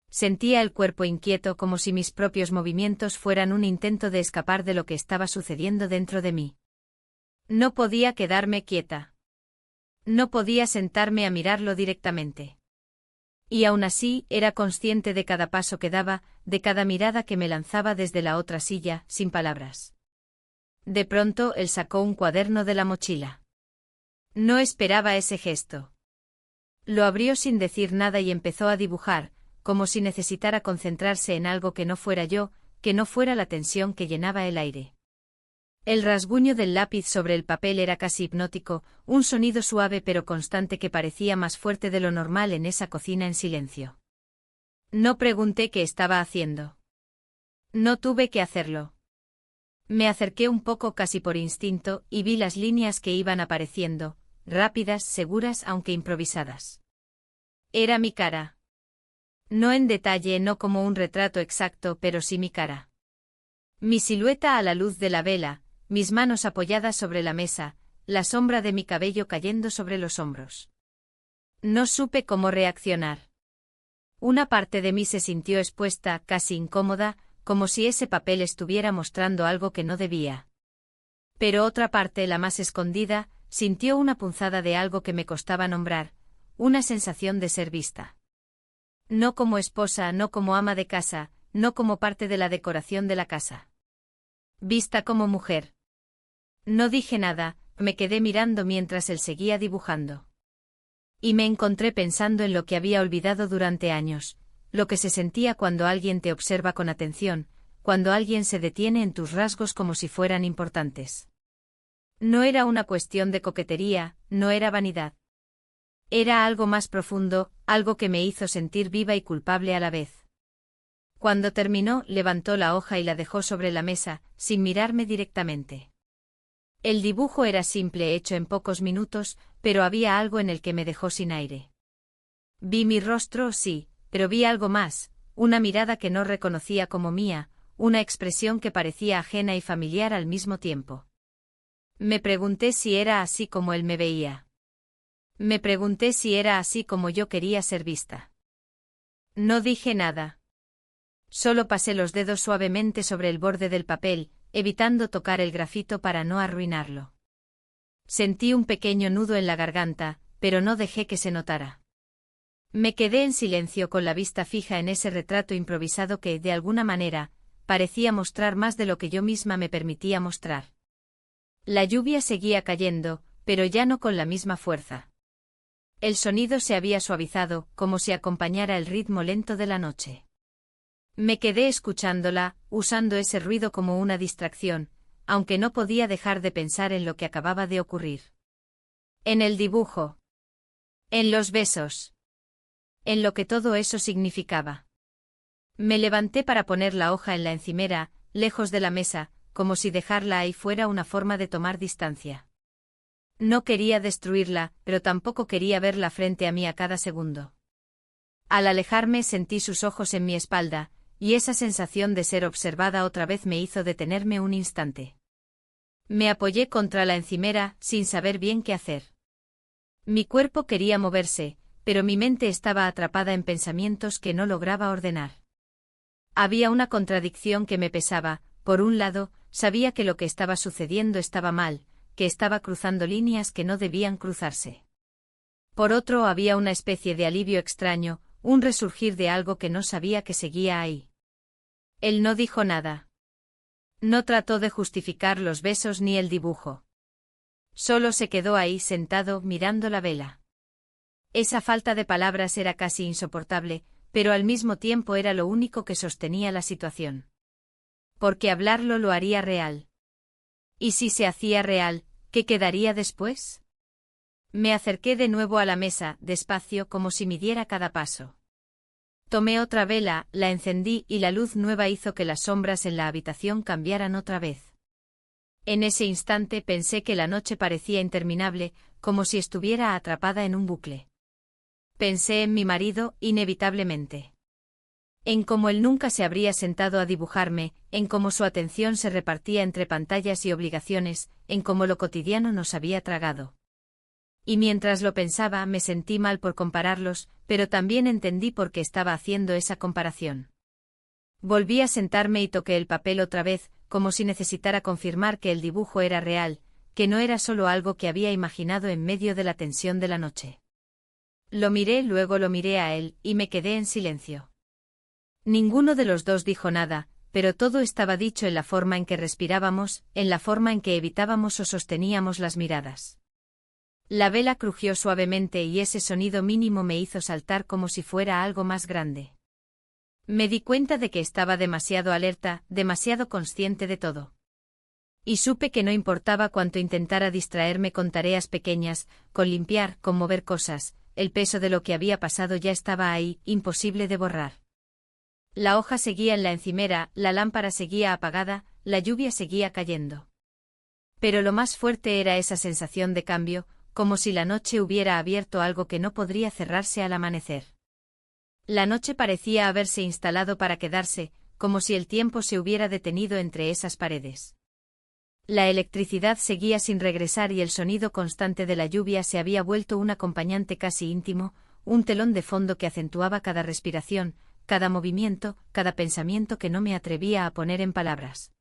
Sentía el cuerpo inquieto, como si mis propios movimientos fueran un intento de escapar de lo que estaba sucediendo dentro de mí. No podía quedarme quieta. No podía sentarme a mirarlo directamente. Y aún así, era consciente de cada paso que daba, de cada mirada que me lanzaba desde la otra silla, sin palabras. De pronto, él sacó un cuaderno de la mochila. No esperaba ese gesto. Lo abrió sin decir nada y empezó a dibujar, como si necesitara concentrarse en algo que no fuera yo, que no fuera la tensión que llenaba el aire. El rasguño del lápiz sobre el papel era casi hipnótico, un sonido suave pero constante que parecía más fuerte de lo normal en esa cocina en silencio. No pregunté qué estaba haciendo. No tuve que hacerlo. Me acerqué un poco casi por instinto y vi las líneas que iban apareciendo, rápidas, seguras aunque improvisadas. Era mi cara. No en detalle, no como un retrato exacto, pero sí mi cara. Mi silueta a la luz de la vela, mis manos apoyadas sobre la mesa, la sombra de mi cabello cayendo sobre los hombros. No supe cómo reaccionar. Una parte de mí se sintió expuesta, casi incómoda, como si ese papel estuviera mostrando algo que no debía. Pero otra parte, la más escondida, sintió una punzada de algo que me costaba nombrar, una sensación de ser vista. No como esposa, no como ama de casa, no como parte de la decoración de la casa. Vista como mujer. No dije nada, me quedé mirando mientras él seguía dibujando. Y me encontré pensando en lo que había olvidado durante años, lo que se sentía cuando alguien te observa con atención, cuando alguien se detiene en tus rasgos como si fueran importantes. No era una cuestión de coquetería, no era vanidad. Era algo más profundo, algo que me hizo sentir viva y culpable a la vez. Cuando terminó, levantó la hoja y la dejó sobre la mesa, sin mirarme directamente. El dibujo era simple, hecho en pocos minutos, pero había algo en el que me dejó sin aire. Vi mi rostro, sí, pero vi algo más, una mirada que no reconocía como mía, una expresión que parecía ajena y familiar al mismo tiempo. Me pregunté si era así como él me veía. Me pregunté si era así como yo quería ser vista. No dije nada. Solo pasé los dedos suavemente sobre el borde del papel, evitando tocar el grafito para no arruinarlo. Sentí un pequeño nudo en la garganta, pero no dejé que se notara. Me quedé en silencio con la vista fija en ese retrato improvisado que, de alguna manera, parecía mostrar más de lo que yo misma me permitía mostrar. La lluvia seguía cayendo, pero ya no con la misma fuerza. El sonido se había suavizado, como si acompañara el ritmo lento de la noche. Me quedé escuchándola, usando ese ruido como una distracción, aunque no podía dejar de pensar en lo que acababa de ocurrir. En el dibujo. En los besos. En lo que todo eso significaba. Me levanté para poner la hoja en la encimera, lejos de la mesa, como si dejarla ahí fuera una forma de tomar distancia. No quería destruirla, pero tampoco quería verla frente a mí a cada segundo. Al alejarme sentí sus ojos en mi espalda, y esa sensación de ser observada otra vez me hizo detenerme un instante. Me apoyé contra la encimera, sin saber bien qué hacer. Mi cuerpo quería moverse, pero mi mente estaba atrapada en pensamientos que no lograba ordenar. Había una contradicción que me pesaba. Por un lado, sabía que lo que estaba sucediendo estaba mal, que estaba cruzando líneas que no debían cruzarse. Por otro, había una especie de alivio extraño, un resurgir de algo que no sabía que seguía ahí. Él no dijo nada. No trató de justificar los besos ni el dibujo. Solo se quedó ahí sentado mirando la vela. Esa falta de palabras era casi insoportable, pero al mismo tiempo era lo único que sostenía la situación. Porque hablarlo lo haría real. ¿Y si se hacía real, qué quedaría después? Me acerqué de nuevo a la mesa, despacio, como si midiera cada paso. Tomé otra vela, la encendí y la luz nueva hizo que las sombras en la habitación cambiaran otra vez. En ese instante pensé que la noche parecía interminable, como si estuviera atrapada en un bucle. Pensé en mi marido, inevitablemente. En cómo él nunca se habría sentado a dibujarme, en cómo su atención se repartía entre pantallas y obligaciones, en cómo lo cotidiano nos había tragado. Y mientras lo pensaba me sentí mal por compararlos, pero también entendí por qué estaba haciendo esa comparación. Volví a sentarme y toqué el papel otra vez, como si necesitara confirmar que el dibujo era real, que no era solo algo que había imaginado en medio de la tensión de la noche. Lo miré, luego lo miré a él, y me quedé en silencio. Ninguno de los dos dijo nada, pero todo estaba dicho en la forma en que respirábamos, en la forma en que evitábamos o sosteníamos las miradas. La vela crujió suavemente y ese sonido mínimo me hizo saltar como si fuera algo más grande. Me di cuenta de que estaba demasiado alerta, demasiado consciente de todo. Y supe que no importaba cuánto intentara distraerme con tareas pequeñas, con limpiar, con mover cosas, el peso de lo que había pasado ya estaba ahí, imposible de borrar. La hoja seguía en la encimera, la lámpara seguía apagada, la lluvia seguía cayendo. Pero lo más fuerte era esa sensación de cambio, como si la noche hubiera abierto algo que no podría cerrarse al amanecer. La noche parecía haberse instalado para quedarse, como si el tiempo se hubiera detenido entre esas paredes. La electricidad seguía sin regresar y el sonido constante de la lluvia se había vuelto un acompañante casi íntimo, un telón de fondo que acentuaba cada respiración, cada movimiento, cada pensamiento que no me atrevía a poner en palabras.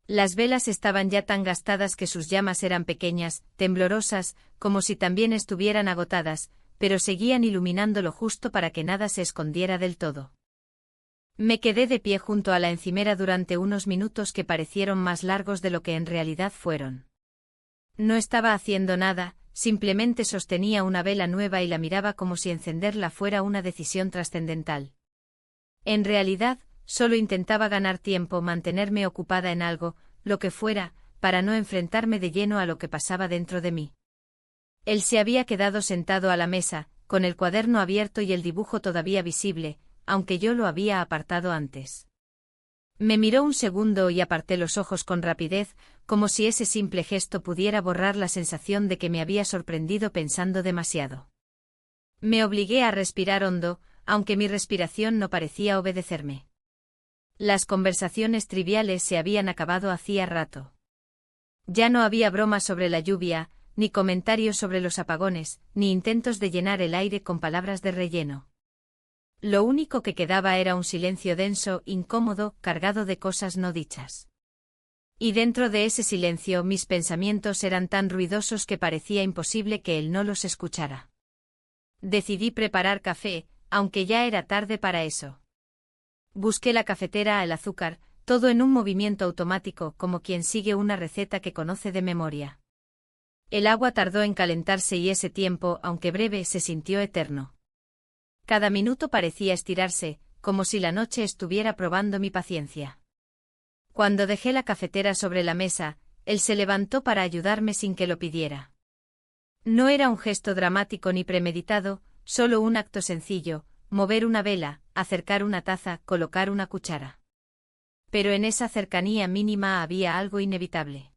Las velas estaban ya tan gastadas que sus llamas eran pequeñas, temblorosas, como si también estuvieran agotadas, pero seguían iluminando lo justo para que nada se escondiera del todo. Me quedé de pie junto a la encimera durante unos minutos que parecieron más largos de lo que en realidad fueron. No estaba haciendo nada, simplemente sostenía una vela nueva y la miraba como si encenderla fuera una decisión trascendental. En realidad, solo intentaba ganar tiempo, mantenerme ocupada en algo, lo que fuera, para no enfrentarme de lleno a lo que pasaba dentro de mí. Él se había quedado sentado a la mesa, con el cuaderno abierto y el dibujo todavía visible, aunque yo lo había apartado antes. Me miró un segundo y aparté los ojos con rapidez, como si ese simple gesto pudiera borrar la sensación de que me había sorprendido pensando demasiado. Me obligué a respirar hondo, aunque mi respiración no parecía obedecerme. Las conversaciones triviales se habían acabado hacía rato. Ya no había bromas sobre la lluvia, ni comentarios sobre los apagones, ni intentos de llenar el aire con palabras de relleno. Lo único que quedaba era un silencio denso, incómodo, cargado de cosas no dichas. Y dentro de ese silencio mis pensamientos eran tan ruidosos que parecía imposible que él no los escuchara. Decidí preparar café, aunque ya era tarde para eso. Busqué la cafetera, el azúcar, todo en un movimiento automático, como quien sigue una receta que conoce de memoria. El agua tardó en calentarse y ese tiempo, aunque breve, se sintió eterno. Cada minuto parecía estirarse, como si la noche estuviera probando mi paciencia. Cuando dejé la cafetera sobre la mesa, él se levantó para ayudarme sin que lo pidiera. No era un gesto dramático ni premeditado, solo un acto sencillo, mover una vela, acercar una taza, colocar una cuchara. Pero en esa cercanía mínima había algo inevitable.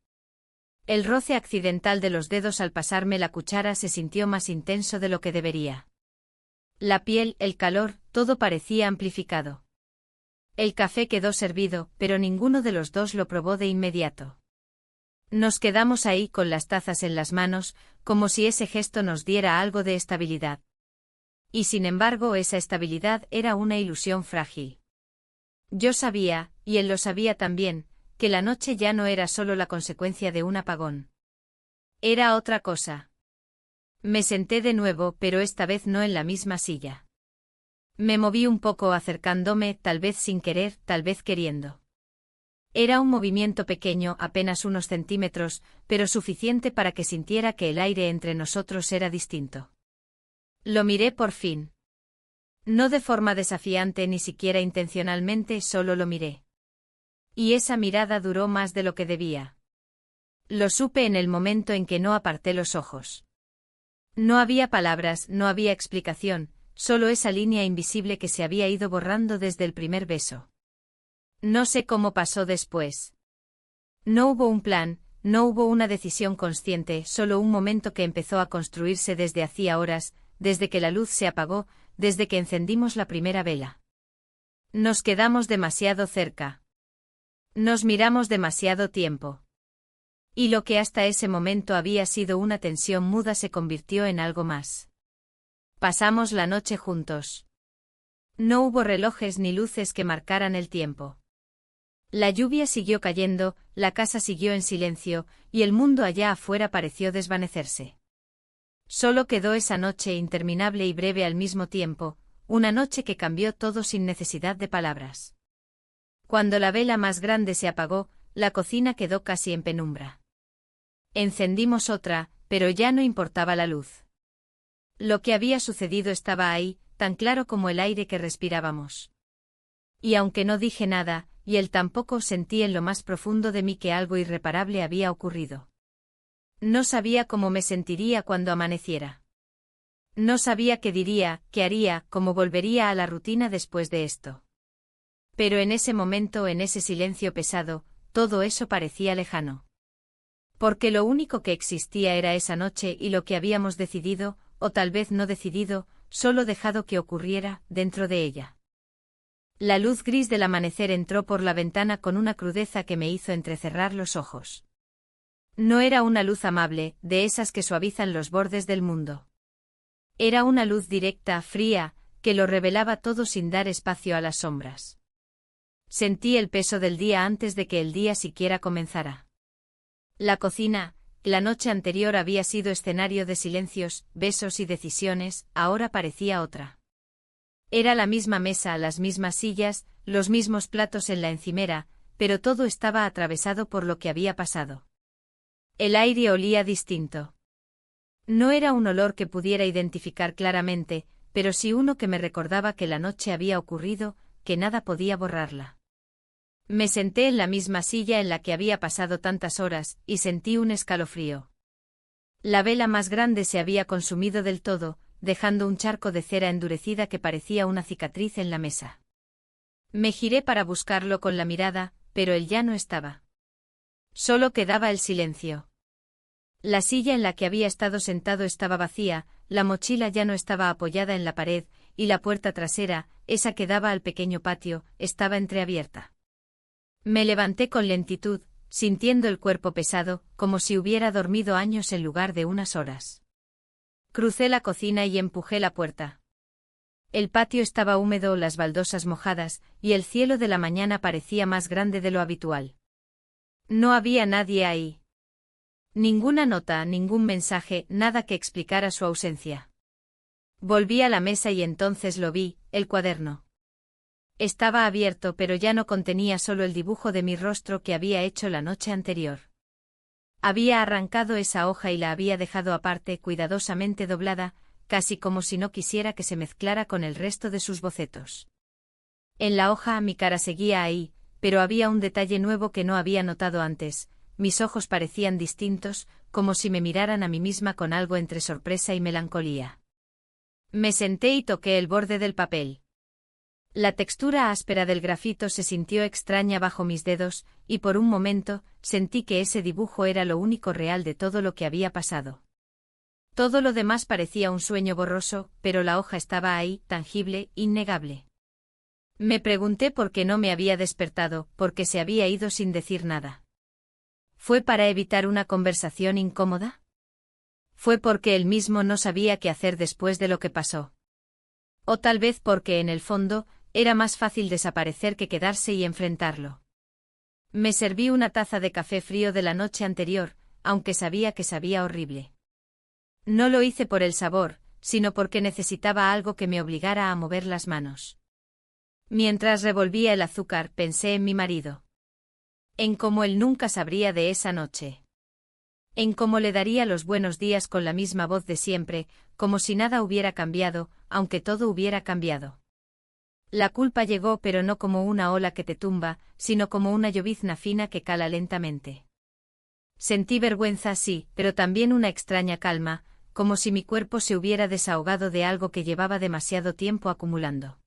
El roce accidental de los dedos al pasarme la cuchara se sintió más intenso de lo que debería. La piel, el calor, todo parecía amplificado. El café quedó servido, pero ninguno de los dos lo probó de inmediato. Nos quedamos ahí con las tazas en las manos, como si ese gesto nos diera algo de estabilidad. Y sin embargo esa estabilidad era una ilusión frágil. Yo sabía, y él lo sabía también, que la noche ya no era solo la consecuencia de un apagón. Era otra cosa. Me senté de nuevo, pero esta vez no en la misma silla. Me moví un poco acercándome, tal vez sin querer, tal vez queriendo. Era un movimiento pequeño, apenas unos centímetros, pero suficiente para que sintiera que el aire entre nosotros era distinto. Lo miré por fin. No de forma desafiante ni siquiera intencionalmente, solo lo miré. Y esa mirada duró más de lo que debía. Lo supe en el momento en que no aparté los ojos. No había palabras, no había explicación, solo esa línea invisible que se había ido borrando desde el primer beso. No sé cómo pasó después. No hubo un plan, no hubo una decisión consciente, solo un momento que empezó a construirse desde hacía horas, desde que la luz se apagó, desde que encendimos la primera vela. Nos quedamos demasiado cerca. Nos miramos demasiado tiempo. Y lo que hasta ese momento había sido una tensión muda se convirtió en algo más. Pasamos la noche juntos. No hubo relojes ni luces que marcaran el tiempo. La lluvia siguió cayendo, la casa siguió en silencio, y el mundo allá afuera pareció desvanecerse. Solo quedó esa noche interminable y breve al mismo tiempo, una noche que cambió todo sin necesidad de palabras. Cuando la vela más grande se apagó, la cocina quedó casi en penumbra. Encendimos otra, pero ya no importaba la luz. Lo que había sucedido estaba ahí, tan claro como el aire que respirábamos. Y aunque no dije nada, y él tampoco, sentí en lo más profundo de mí que algo irreparable había ocurrido. No sabía cómo me sentiría cuando amaneciera. No sabía qué diría, qué haría, cómo volvería a la rutina después de esto. Pero en ese momento, en ese silencio pesado, todo eso parecía lejano. Porque lo único que existía era esa noche y lo que habíamos decidido, o tal vez no decidido, solo dejado que ocurriera, dentro de ella. La luz gris del amanecer entró por la ventana con una crudeza que me hizo entrecerrar los ojos. No era una luz amable, de esas que suavizan los bordes del mundo. Era una luz directa, fría, que lo revelaba todo sin dar espacio a las sombras. Sentí el peso del día antes de que el día siquiera comenzara. La cocina, la noche anterior había sido escenario de silencios, besos y decisiones, ahora parecía otra. Era la misma mesa, las mismas sillas, los mismos platos en la encimera, pero todo estaba atravesado por lo que había pasado. El aire olía distinto. No era un olor que pudiera identificar claramente, pero sí uno que me recordaba que la noche había ocurrido, que nada podía borrarla. Me senté en la misma silla en la que había pasado tantas horas, y sentí un escalofrío. La vela más grande se había consumido del todo, dejando un charco de cera endurecida que parecía una cicatriz en la mesa. Me giré para buscarlo con la mirada, pero él ya no estaba. Solo quedaba el silencio. La silla en la que había estado sentado estaba vacía, la mochila ya no estaba apoyada en la pared, y la puerta trasera, esa que daba al pequeño patio, estaba entreabierta. Me levanté con lentitud, sintiendo el cuerpo pesado, como si hubiera dormido años en lugar de unas horas. Crucé la cocina y empujé la puerta. El patio estaba húmedo, las baldosas mojadas, y el cielo de la mañana parecía más grande de lo habitual. No había nadie ahí. Ninguna nota, ningún mensaje, nada que explicara su ausencia. Volví a la mesa y entonces lo vi, el cuaderno. Estaba abierto, pero ya no contenía solo el dibujo de mi rostro que había hecho la noche anterior. Había arrancado esa hoja y la había dejado aparte, cuidadosamente doblada, casi como si no quisiera que se mezclara con el resto de sus bocetos. En la hoja mi cara seguía ahí, pero había un detalle nuevo que no había notado antes. Mis ojos parecían distintos, como si me miraran a mí misma con algo entre sorpresa y melancolía. Me senté y toqué el borde del papel. La textura áspera del grafito se sintió extraña bajo mis dedos, y por un momento, sentí que ese dibujo era lo único real de todo lo que había pasado. Todo lo demás parecía un sueño borroso, pero la hoja estaba ahí, tangible, innegable. Me pregunté por qué no me había despertado, por qué se había ido sin decir nada. ¿Fue para evitar una conversación incómoda? ¿Fue porque él mismo no sabía qué hacer después de lo que pasó? O tal vez porque en el fondo, era más fácil desaparecer que quedarse y enfrentarlo. Me serví una taza de café frío de la noche anterior, aunque sabía que sabía horrible. No lo hice por el sabor, sino porque necesitaba algo que me obligara a mover las manos. Mientras revolvía el azúcar, pensé en mi marido. En cómo él nunca sabría de esa noche. En cómo le daría los buenos días con la misma voz de siempre, como si nada hubiera cambiado, aunque todo hubiera cambiado. La culpa llegó, pero no como una ola que te tumba, sino como una llovizna fina que cala lentamente. Sentí vergüenza, sí, pero también una extraña calma, como si mi cuerpo se hubiera desahogado de algo que llevaba demasiado tiempo acumulando.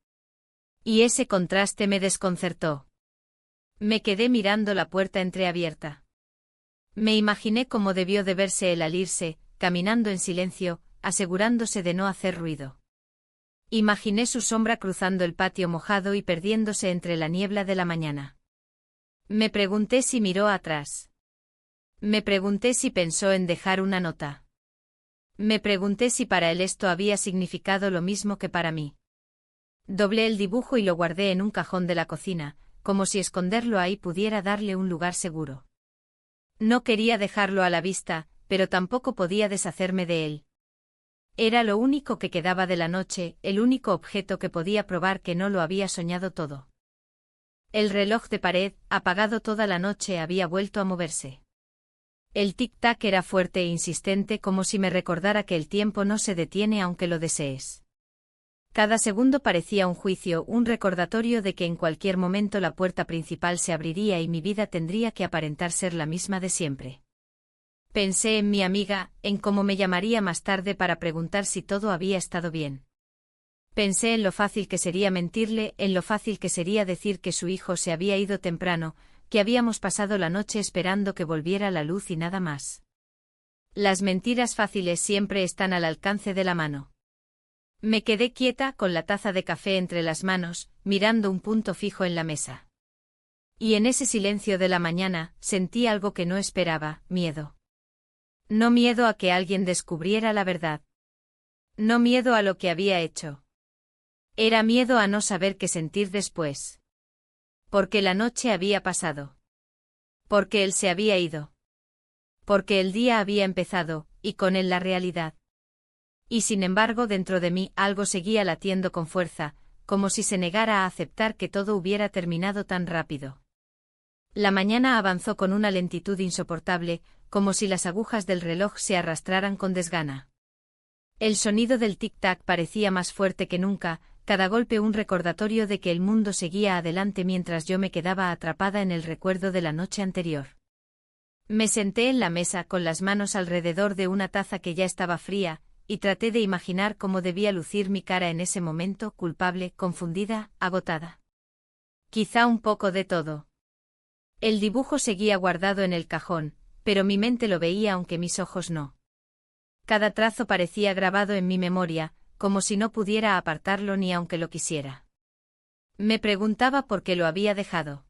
Y ese contraste me desconcertó. Me quedé mirando la puerta entreabierta. Me imaginé cómo debió de verse él al irse, caminando en silencio, asegurándose de no hacer ruido. Imaginé su sombra cruzando el patio mojado y perdiéndose entre la niebla de la mañana. Me pregunté si miró atrás. Me pregunté si pensó en dejar una nota. Me pregunté si para él esto había significado lo mismo que para mí. Doblé el dibujo y lo guardé en un cajón de la cocina, como si esconderlo ahí pudiera darle un lugar seguro. No quería dejarlo a la vista, pero tampoco podía deshacerme de él. Era lo único que quedaba de la noche, el único objeto que podía probar que no lo había soñado todo. El reloj de pared, apagado toda la noche, había vuelto a moverse. El tic-tac era fuerte e insistente, como si me recordara que el tiempo no se detiene aunque lo desees. Cada segundo parecía un juicio, un recordatorio de que en cualquier momento la puerta principal se abriría y mi vida tendría que aparentar ser la misma de siempre. Pensé en mi amiga, en cómo me llamaría más tarde para preguntar si todo había estado bien. Pensé en lo fácil que sería mentirle, en lo fácil que sería decir que su hijo se había ido temprano, que habíamos pasado la noche esperando que volviera la luz y nada más. Las mentiras fáciles siempre están al alcance de la mano. Me quedé quieta con la taza de café entre las manos, mirando un punto fijo en la mesa. Y en ese silencio de la mañana, sentí algo que no esperaba, miedo. No miedo a que alguien descubriera la verdad. No miedo a lo que había hecho. Era miedo a no saber qué sentir después. Porque la noche había pasado. Porque él se había ido. Porque el día había empezado, y con él la realidad. Y sin embargo dentro de mí algo seguía latiendo con fuerza, como si se negara a aceptar que todo hubiera terminado tan rápido. La mañana avanzó con una lentitud insoportable, como si las agujas del reloj se arrastraran con desgana. El sonido del tic-tac parecía más fuerte que nunca, cada golpe un recordatorio de que el mundo seguía adelante mientras yo me quedaba atrapada en el recuerdo de la noche anterior. Me senté en la mesa con las manos alrededor de una taza que ya estaba fría, y traté de imaginar cómo debía lucir mi cara en ese momento, culpable, confundida, agotada. Quizá un poco de todo. El dibujo seguía guardado en el cajón, pero mi mente lo veía aunque mis ojos no. Cada trazo parecía grabado en mi memoria, como si no pudiera apartarlo ni aunque lo quisiera. Me preguntaba por qué lo había dejado.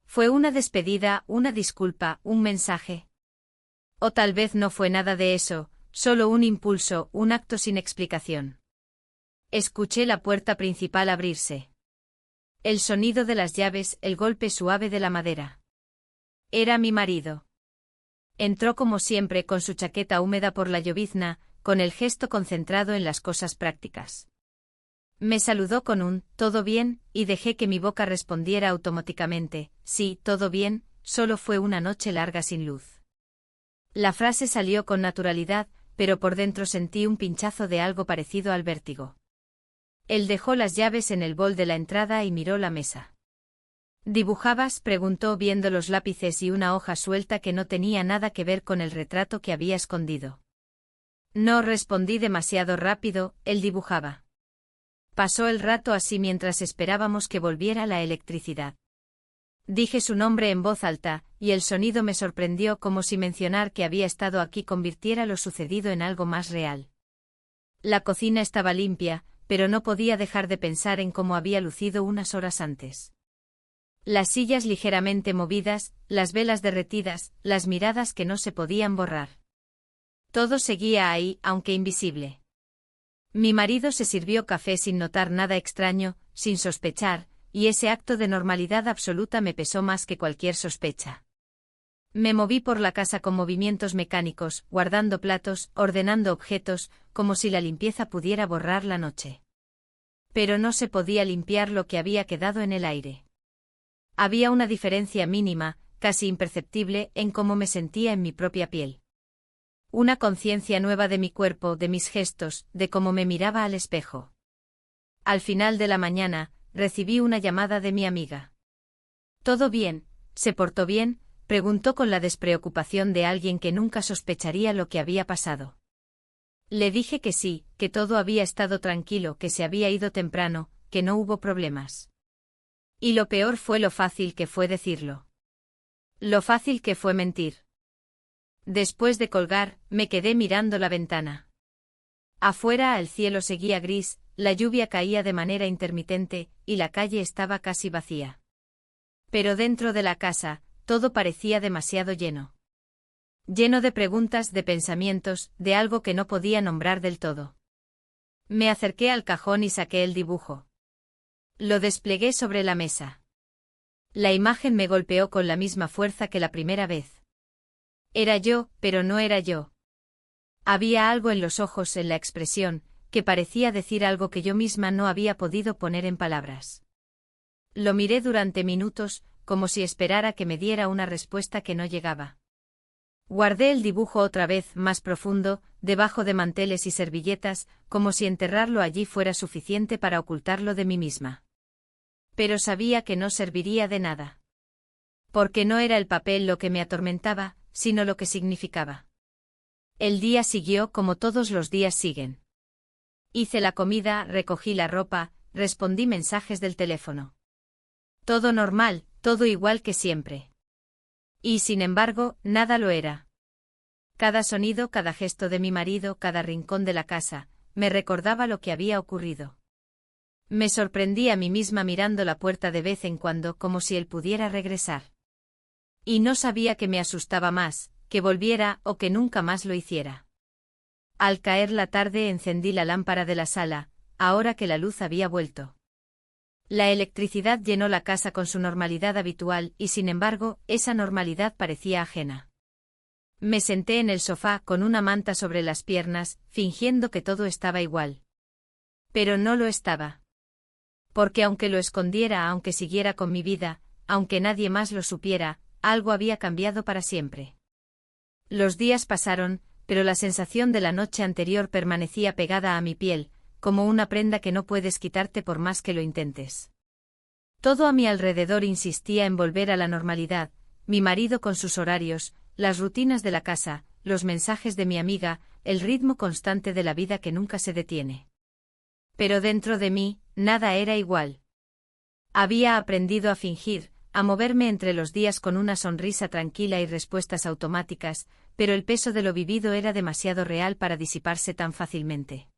¿Fue una despedida, una disculpa, un mensaje? O tal vez no fue nada de eso, solo un impulso, un acto sin explicación. Escuché la puerta principal abrirse. El sonido de las llaves, el golpe suave de la madera. Era mi marido. Entró como siempre con su chaqueta húmeda por la llovizna, con el gesto concentrado en las cosas prácticas. Me saludó con un «¿todo bien?» y dejé que mi boca respondiera automáticamente «sí, todo bien, solo fue una noche larga sin luz». La frase salió con naturalidad, pero por dentro sentí un pinchazo de algo parecido al vértigo. Él dejó las llaves en el bol de la entrada y miró la mesa. ¿Dibujabas?, preguntó viendo los lápices y una hoja suelta que no tenía nada que ver con el retrato que había escondido. No, respondí demasiado rápido, él dibujaba. Pasó el rato así mientras esperábamos que volviera la electricidad. Dije su nombre en voz alta, y el sonido me sorprendió como si mencionar que había estado aquí convirtiera lo sucedido en algo más real. La cocina estaba limpia, pero no podía dejar de pensar en cómo había lucido unas horas antes. Las sillas ligeramente movidas, las velas derretidas, las miradas que no se podían borrar. Todo seguía ahí, aunque invisible. Mi marido se sirvió café sin notar nada extraño, sin sospechar, y ese acto de normalidad absoluta me pesó más que cualquier sospecha. Me moví por la casa con movimientos mecánicos, guardando platos, ordenando objetos, como si la limpieza pudiera borrar la noche. Pero no se podía limpiar lo que había quedado en el aire. Había una diferencia mínima, casi imperceptible, en cómo me sentía en mi propia piel. Una conciencia nueva de mi cuerpo, de mis gestos, de cómo me miraba al espejo. Al final de la mañana, recibí una llamada de mi amiga. ¿Todo bien? ¿Se portó bien?, preguntó con la despreocupación de alguien que nunca sospecharía lo que había pasado. Le dije que sí, que todo había estado tranquilo, que se había ido temprano, que no hubo problemas. Y lo peor fue lo fácil que fue decirlo. Lo fácil que fue mentir. Después de colgar, me quedé mirando la ventana. Afuera el cielo seguía gris, la lluvia caía de manera intermitente, y la calle estaba casi vacía. Pero dentro de la casa, todo parecía demasiado lleno. Lleno de preguntas, de pensamientos, de algo que no podía nombrar del todo. Me acerqué al cajón y saqué el dibujo. Lo desplegué sobre la mesa. La imagen me golpeó con la misma fuerza que la primera vez. Era yo, pero no era yo. Había algo en los ojos, en la expresión, que parecía decir algo que yo misma no había podido poner en palabras. Lo miré durante minutos, como si esperara que me diera una respuesta que no llegaba. Guardé el dibujo otra vez más profundo, debajo de manteles y servilletas, como si enterrarlo allí fuera suficiente para ocultarlo de mí misma. Pero sabía que no serviría de nada. Porque no era el papel lo que me atormentaba, sino lo que significaba. El día siguió como todos los días siguen. Hice la comida, recogí la ropa, respondí mensajes del teléfono. Todo normal, todo igual que siempre. Y sin embargo, nada lo era. Cada sonido, cada gesto de mi marido, cada rincón de la casa, me recordaba lo que había ocurrido. Me sorprendí a mí misma mirando la puerta de vez en cuando como si él pudiera regresar. Y no sabía que me asustaba más, que volviera o que nunca más lo hiciera. Al caer la tarde encendí la lámpara de la sala, ahora que la luz había vuelto. La electricidad llenó la casa con su normalidad habitual y sin embargo, esa normalidad parecía ajena. Me senté en el sofá con una manta sobre las piernas, fingiendo que todo estaba igual. Pero no lo estaba. Porque aunque lo escondiera, aunque siguiera con mi vida, aunque nadie más lo supiera, algo había cambiado para siempre. Los días pasaron, pero la sensación de la noche anterior permanecía pegada a mi piel, como una prenda que no puedes quitarte por más que lo intentes. Todo a mi alrededor insistía en volver a la normalidad, mi marido con sus horarios, las rutinas de la casa, los mensajes de mi amiga, el ritmo constante de la vida que nunca se detiene. Pero dentro de mí, nada era igual. Había aprendido a fingir, a moverme entre los días con una sonrisa tranquila y respuestas automáticas, pero el peso de lo vivido era demasiado real para disiparse tan fácilmente.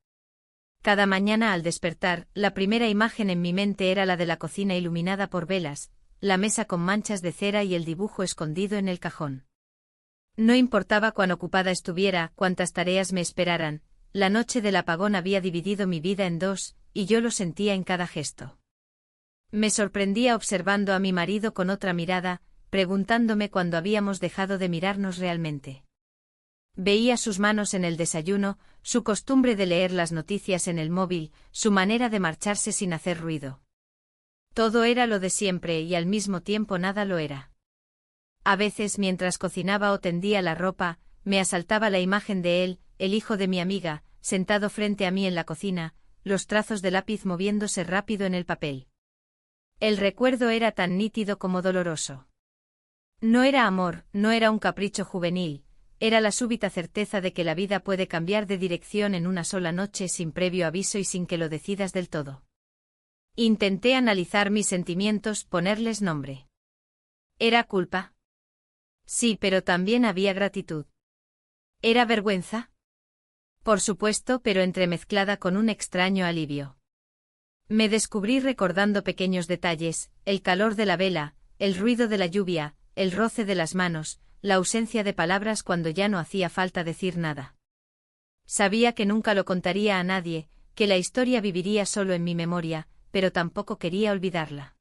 Cada mañana al despertar, la primera imagen en mi mente era la de la cocina iluminada por velas, la mesa con manchas de cera y el dibujo escondido en el cajón. No importaba cuán ocupada estuviera, cuántas tareas me esperaran, la noche del apagón había dividido mi vida en dos, y yo lo sentía en cada gesto. Me sorprendía observando a mi marido con otra mirada, preguntándome cuándo habíamos dejado de mirarnos realmente. Veía sus manos en el desayuno, su costumbre de leer las noticias en el móvil, su manera de marcharse sin hacer ruido. Todo era lo de siempre y al mismo tiempo nada lo era. A veces mientras cocinaba o tendía la ropa, me asaltaba la imagen de él, el hijo de mi amiga, sentado frente a mí en la cocina, los trazos de lápiz moviéndose rápido en el papel. El recuerdo era tan nítido como doloroso. No era amor, no era un capricho juvenil, era la súbita certeza de que la vida puede cambiar de dirección en una sola noche sin previo aviso y sin que lo decidas del todo. Intenté analizar mis sentimientos, ponerles nombre. ¿Era culpa? Sí, pero también había gratitud. ¿Era vergüenza? Por supuesto, pero entremezclada con un extraño alivio. Me descubrí recordando pequeños detalles, el calor de la vela, el ruido de la lluvia, el roce de las manos, la ausencia de palabras cuando ya no hacía falta decir nada. Sabía que nunca lo contaría a nadie, que la historia viviría solo en mi memoria, pero tampoco quería olvidarla.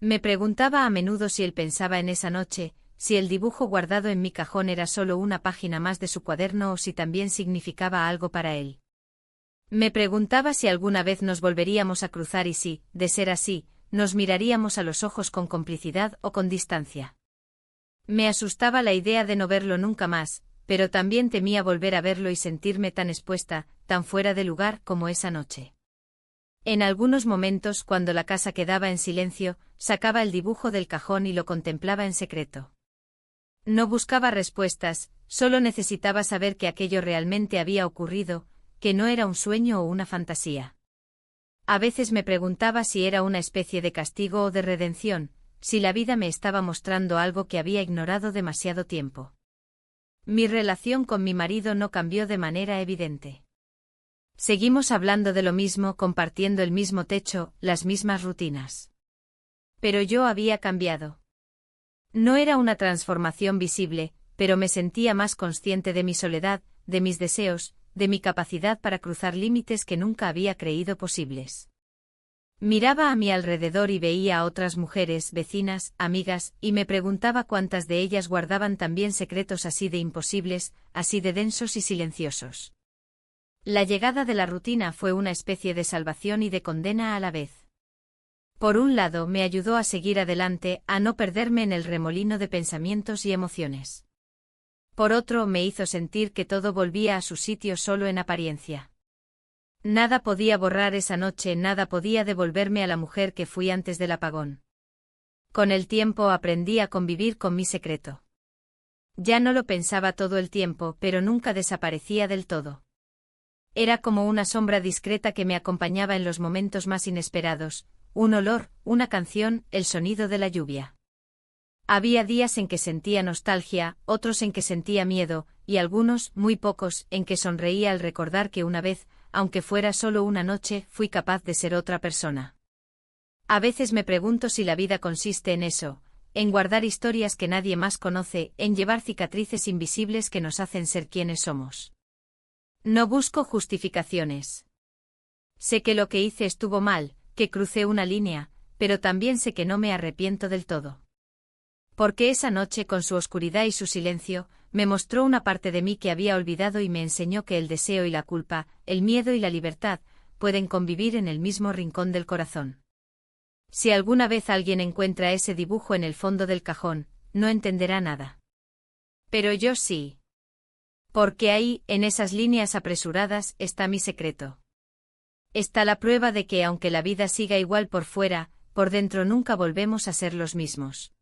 Me preguntaba a menudo si él pensaba en esa noche, si el dibujo guardado en mi cajón era solo una página más de su cuaderno o si también significaba algo para él. Me preguntaba si alguna vez nos volveríamos a cruzar y si, de ser así, nos miraríamos a los ojos con complicidad o con distancia. Me asustaba la idea de no verlo nunca más, pero también temía volver a verlo y sentirme tan expuesta, tan fuera de lugar como esa noche. En algunos momentos, cuando la casa quedaba en silencio, sacaba el dibujo del cajón y lo contemplaba en secreto. No buscaba respuestas, solo necesitaba saber que aquello realmente había ocurrido, que no era un sueño o una fantasía. A veces me preguntaba si era una especie de castigo o de redención, si la vida me estaba mostrando algo que había ignorado demasiado tiempo. Mi relación con mi marido no cambió de manera evidente. Seguimos hablando de lo mismo, compartiendo el mismo techo, las mismas rutinas. Pero yo había cambiado. No era una transformación visible, pero me sentía más consciente de mi soledad, de mis deseos, de mi capacidad para cruzar límites que nunca había creído posibles. Miraba a mi alrededor y veía a otras mujeres, vecinas, amigas, y me preguntaba cuántas de ellas guardaban también secretos así de imposibles, así de densos y silenciosos. La llegada de la rutina fue una especie de salvación y de condena a la vez. Por un lado, me ayudó a seguir adelante, a no perderme en el remolino de pensamientos y emociones. Por otro, me hizo sentir que todo volvía a su sitio solo en apariencia. Nada podía borrar esa noche, nada podía devolverme a la mujer que fui antes del apagón. Con el tiempo aprendí a convivir con mi secreto. Ya no lo pensaba todo el tiempo, pero nunca desaparecía del todo. Era como una sombra discreta que me acompañaba en los momentos más inesperados, un olor, una canción, el sonido de la lluvia. Había días en que sentía nostalgia, otros en que sentía miedo, y algunos, muy pocos, en que sonreía al recordar que una vez, aunque fuera solo una noche, fui capaz de ser otra persona. A veces me pregunto si la vida consiste en eso, en guardar historias que nadie más conoce, en llevar cicatrices invisibles que nos hacen ser quienes somos. No busco justificaciones. Sé que lo que hice estuvo mal, que crucé una línea, pero también sé que no me arrepiento del todo. Porque esa noche, con su oscuridad y su silencio, me mostró una parte de mí que había olvidado y me enseñó que el deseo y la culpa, el miedo y la libertad, pueden convivir en el mismo rincón del corazón. Si alguna vez alguien encuentra ese dibujo en el fondo del cajón, no entenderá nada. Pero yo sí. Porque ahí, en esas líneas apresuradas, está mi secreto. Está la prueba de que aunque la vida siga igual por fuera, por dentro nunca volvemos a ser los mismos.